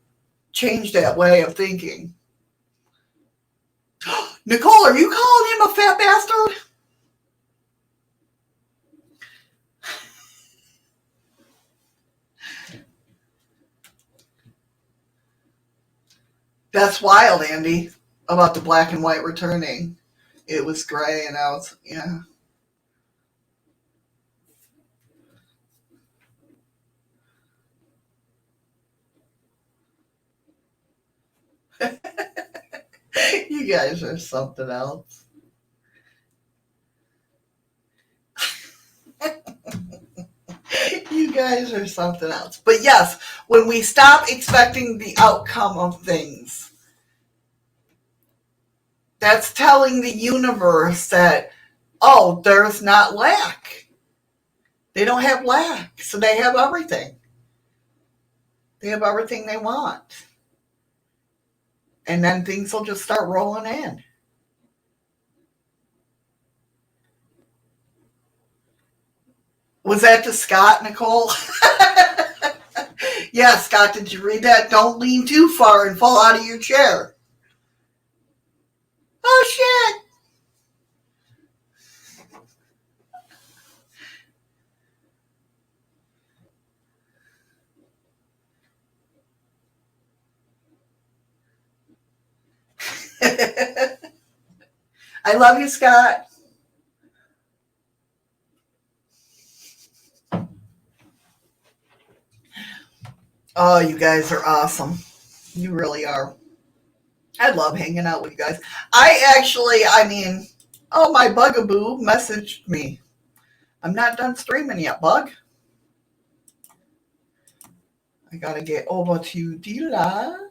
change that way of thinking. Nicole, are you calling him a fat bastard? That's wild, Andy, about the black and white returning. It was gray and now it's, yeah. You guys are something else. You guys are something else. But yes, when we stop expecting the outcome of things, that's telling the universe that, oh, there's not lack. They don't have lack, so they have everything. They have everything they want. And then things will just start rolling in. Was that to Scott, Nicole? Yeah, Scott, did you read that? Don't lean too far and fall out of your chair. Oh, shit. I love you, Scott. Oh, you guys are awesome. You really are. I love hanging out with you guys. My bugaboo messaged me. I'm not done streaming yet, Bug. I gotta get over to Dila.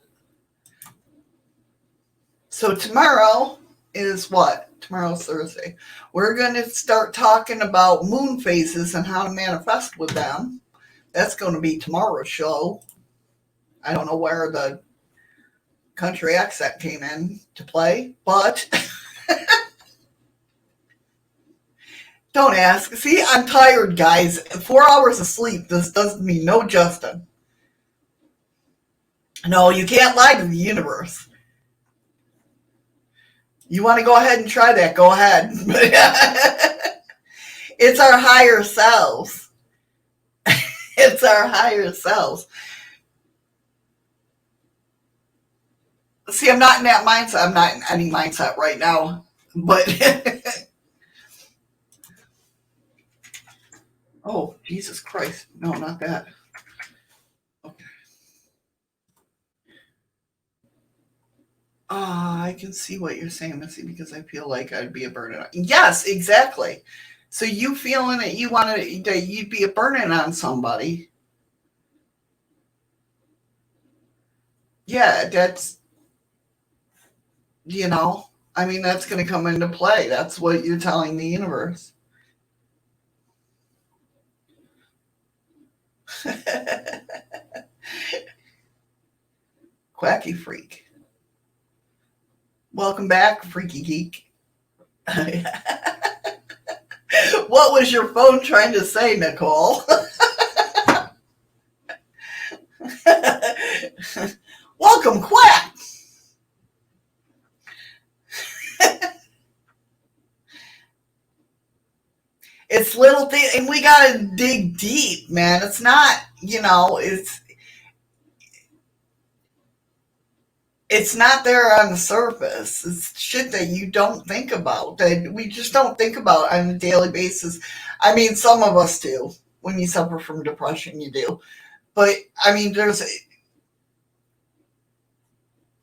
So tomorrow is what? Tomorrow's Thursday. We're going to start talking about moon phases and how to manifest with them. That's going to be tomorrow's show. I don't know where the country accent came in to play, but don't ask. See, I'm tired, guys. 4 hours of sleep. This doesn't mean no Justin. No, you can't lie to the universe. You want to go ahead and try that? Go ahead. It's our higher selves. It's our higher selves. See, I'm not in that mindset. I'm not in any mindset right now. But oh, Jesus Christ. No, not that. Okay. I can see what you're saying, Missy, because I feel like I'd be a burden. Yes, exactly. So you feeling that that you'd be a burden on somebody. Yeah, that's, you know, I mean, that's going to come into play. That's what you're telling the universe. Quacky freak. Welcome back, freaky geek. What was your phone trying to say, Nicole? Welcome, Quack. It's little things, and we gotta dig deep, man. It's not, it's not there on the surface. It's shit that you don't think about, that we just don't think about on a daily basis. I mean, some of us do. When you suffer from depression, you do. But I mean,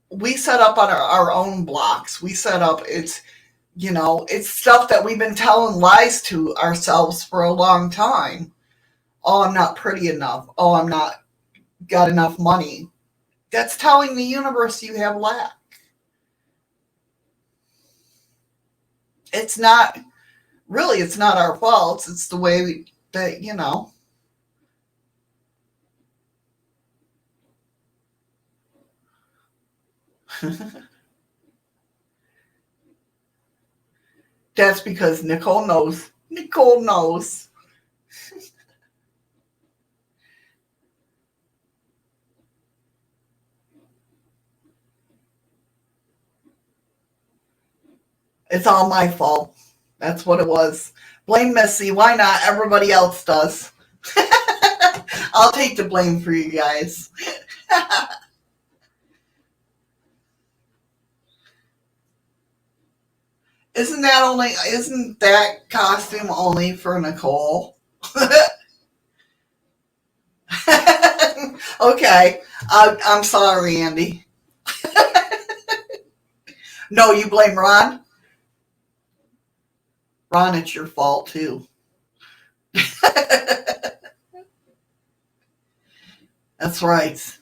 we set up on our own blocks. We set up, it's stuff that we've been telling lies to ourselves for a long time. Oh, I'm not pretty enough. Oh, I'm not got enough money. That's telling the universe you have lack. It's not, really, it's not our fault. It's the way that. That's because Nicole knows. Nicole knows. It's all my fault. That's what it was. Blame Missy. Why not? Everybody else does. I'll take the blame for you guys. Isn't that costume only for Nicole? Okay. I'm sorry, Andy. No, you blame Ron? Ron, it's your fault too. That's right.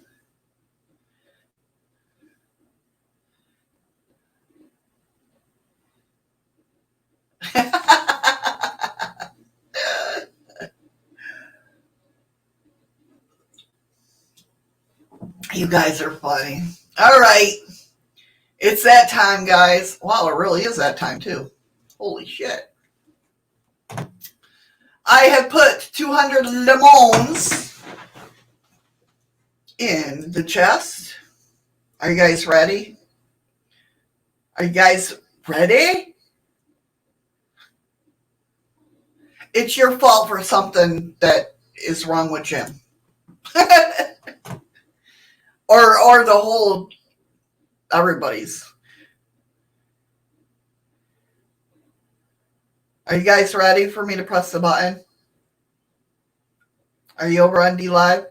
You guys are funny. All right. It's that time, guys. Wow, it really is that time, too. Holy shit. I have put 200 lemons in the chest. Are you guys ready? Are you guys ready? It's your fault for something that is wrong with Jim. or the whole, everybody's. Are you guys ready for me to press the button? Are you over on D Live?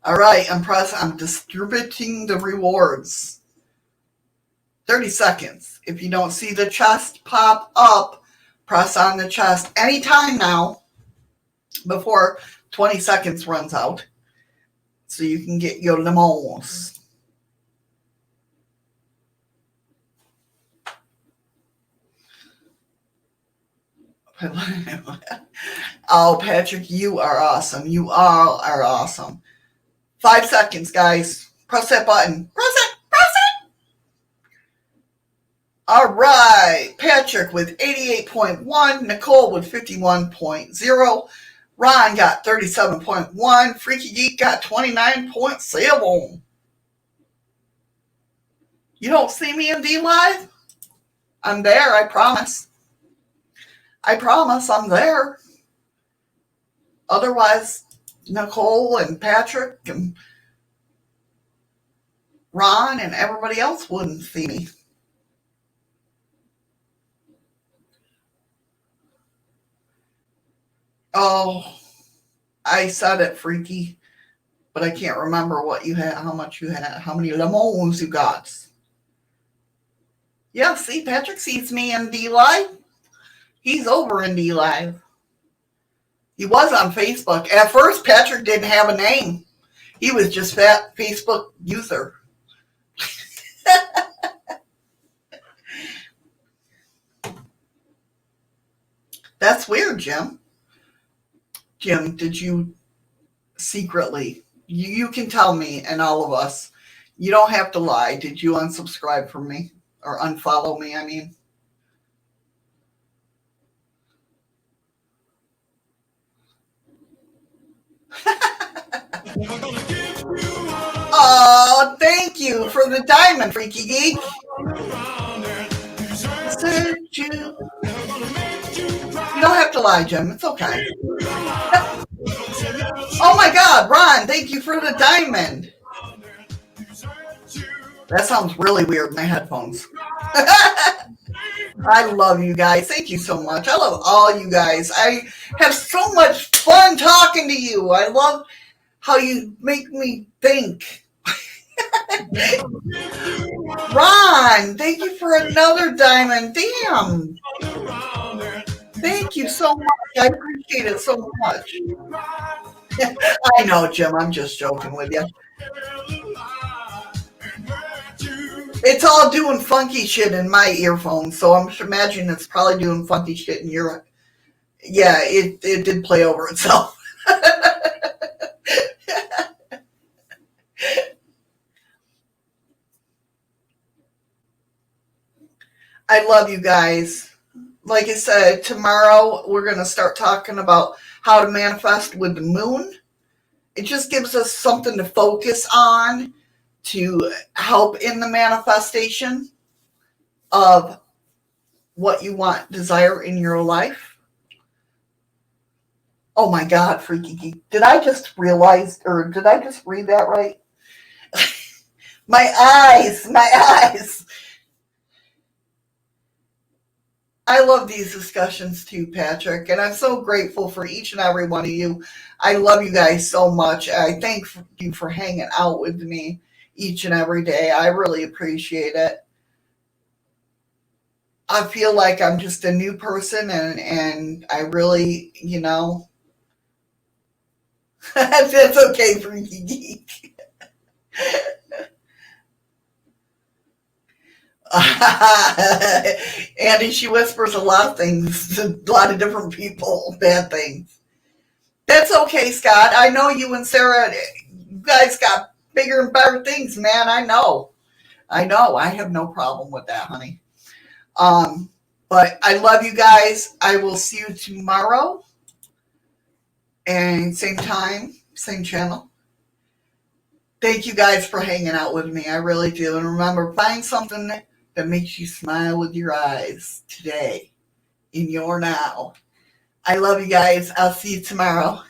All right, I'm distributing the rewards. 30 seconds. If you don't see the chest pop up, press on the chest anytime now before 20 seconds runs out so you can get your lemons. Oh, Patrick, you are awesome. You all are awesome. 5 seconds, guys. Press that button. Press it. Press it. All right. Patrick with 88.1. Nicole with 51.0. Ron got 37.1. Freaky Geek got 29.7. You don't see me in D Live? I'm there, I promise. I promise I'm there. Otherwise, Nicole and Patrick and Ron and everybody else wouldn't see me. Oh, I said it, Freaky, but I can't remember what you had, how much you had, how many lemons you got. Yeah, see, Patrick sees me in D Live. He's over in D Live. He was on Facebook. At first, Patrick didn't have a name. He was just Facebook user. That's weird, Jim. Jim, did you secretly, you can tell me and all of us, you don't have to lie. Did you unsubscribe from me? Or unfollow me, I mean? Oh, thank you for the diamond, Freaky Geek. You don't have to lie, Jim. It's okay. Oh my God, Ron, thank you for the diamond. That sounds really weird in my headphones. I love you guys. Thank you so much. I love all you guys. I have so much fun talking to you. I love how you make me think. Ron, thank you for another diamond. Damn. Thank you so much. I appreciate it so much. I know, Jim. I'm just joking with you. It's all doing funky shit in my earphones, so I'm imagining it's probably doing funky shit in your. Yeah, it did play over itself. I love you guys. Like I said, tomorrow we're going to start talking about how to manifest with the moon. It just gives us something to focus on to help in the manifestation of what you want, desire in your life. Oh my God, Freaky Geek. Did I just realize, or did I just read that right? My eyes. I love these discussions too, Patrick, and I'm so grateful for each and every one of you. I love you guys so much. I thank you for hanging out with me each and every day. I really appreciate it. I feel like I'm just a new person, and I really, that's okay, Freaky Geek. Andy, she whispers a lot of things to a lot of different people, bad things. That's okay, Scott. I know you and Sarah, you guys got bigger and better things, man. I know. I have no problem with that, honey. But I love you guys. I will see you tomorrow. And same time, same channel. Thank you guys for hanging out with me. I really do. And remember, find something that makes you smile with your eyes today, in your now. I love you guys. I'll see you tomorrow.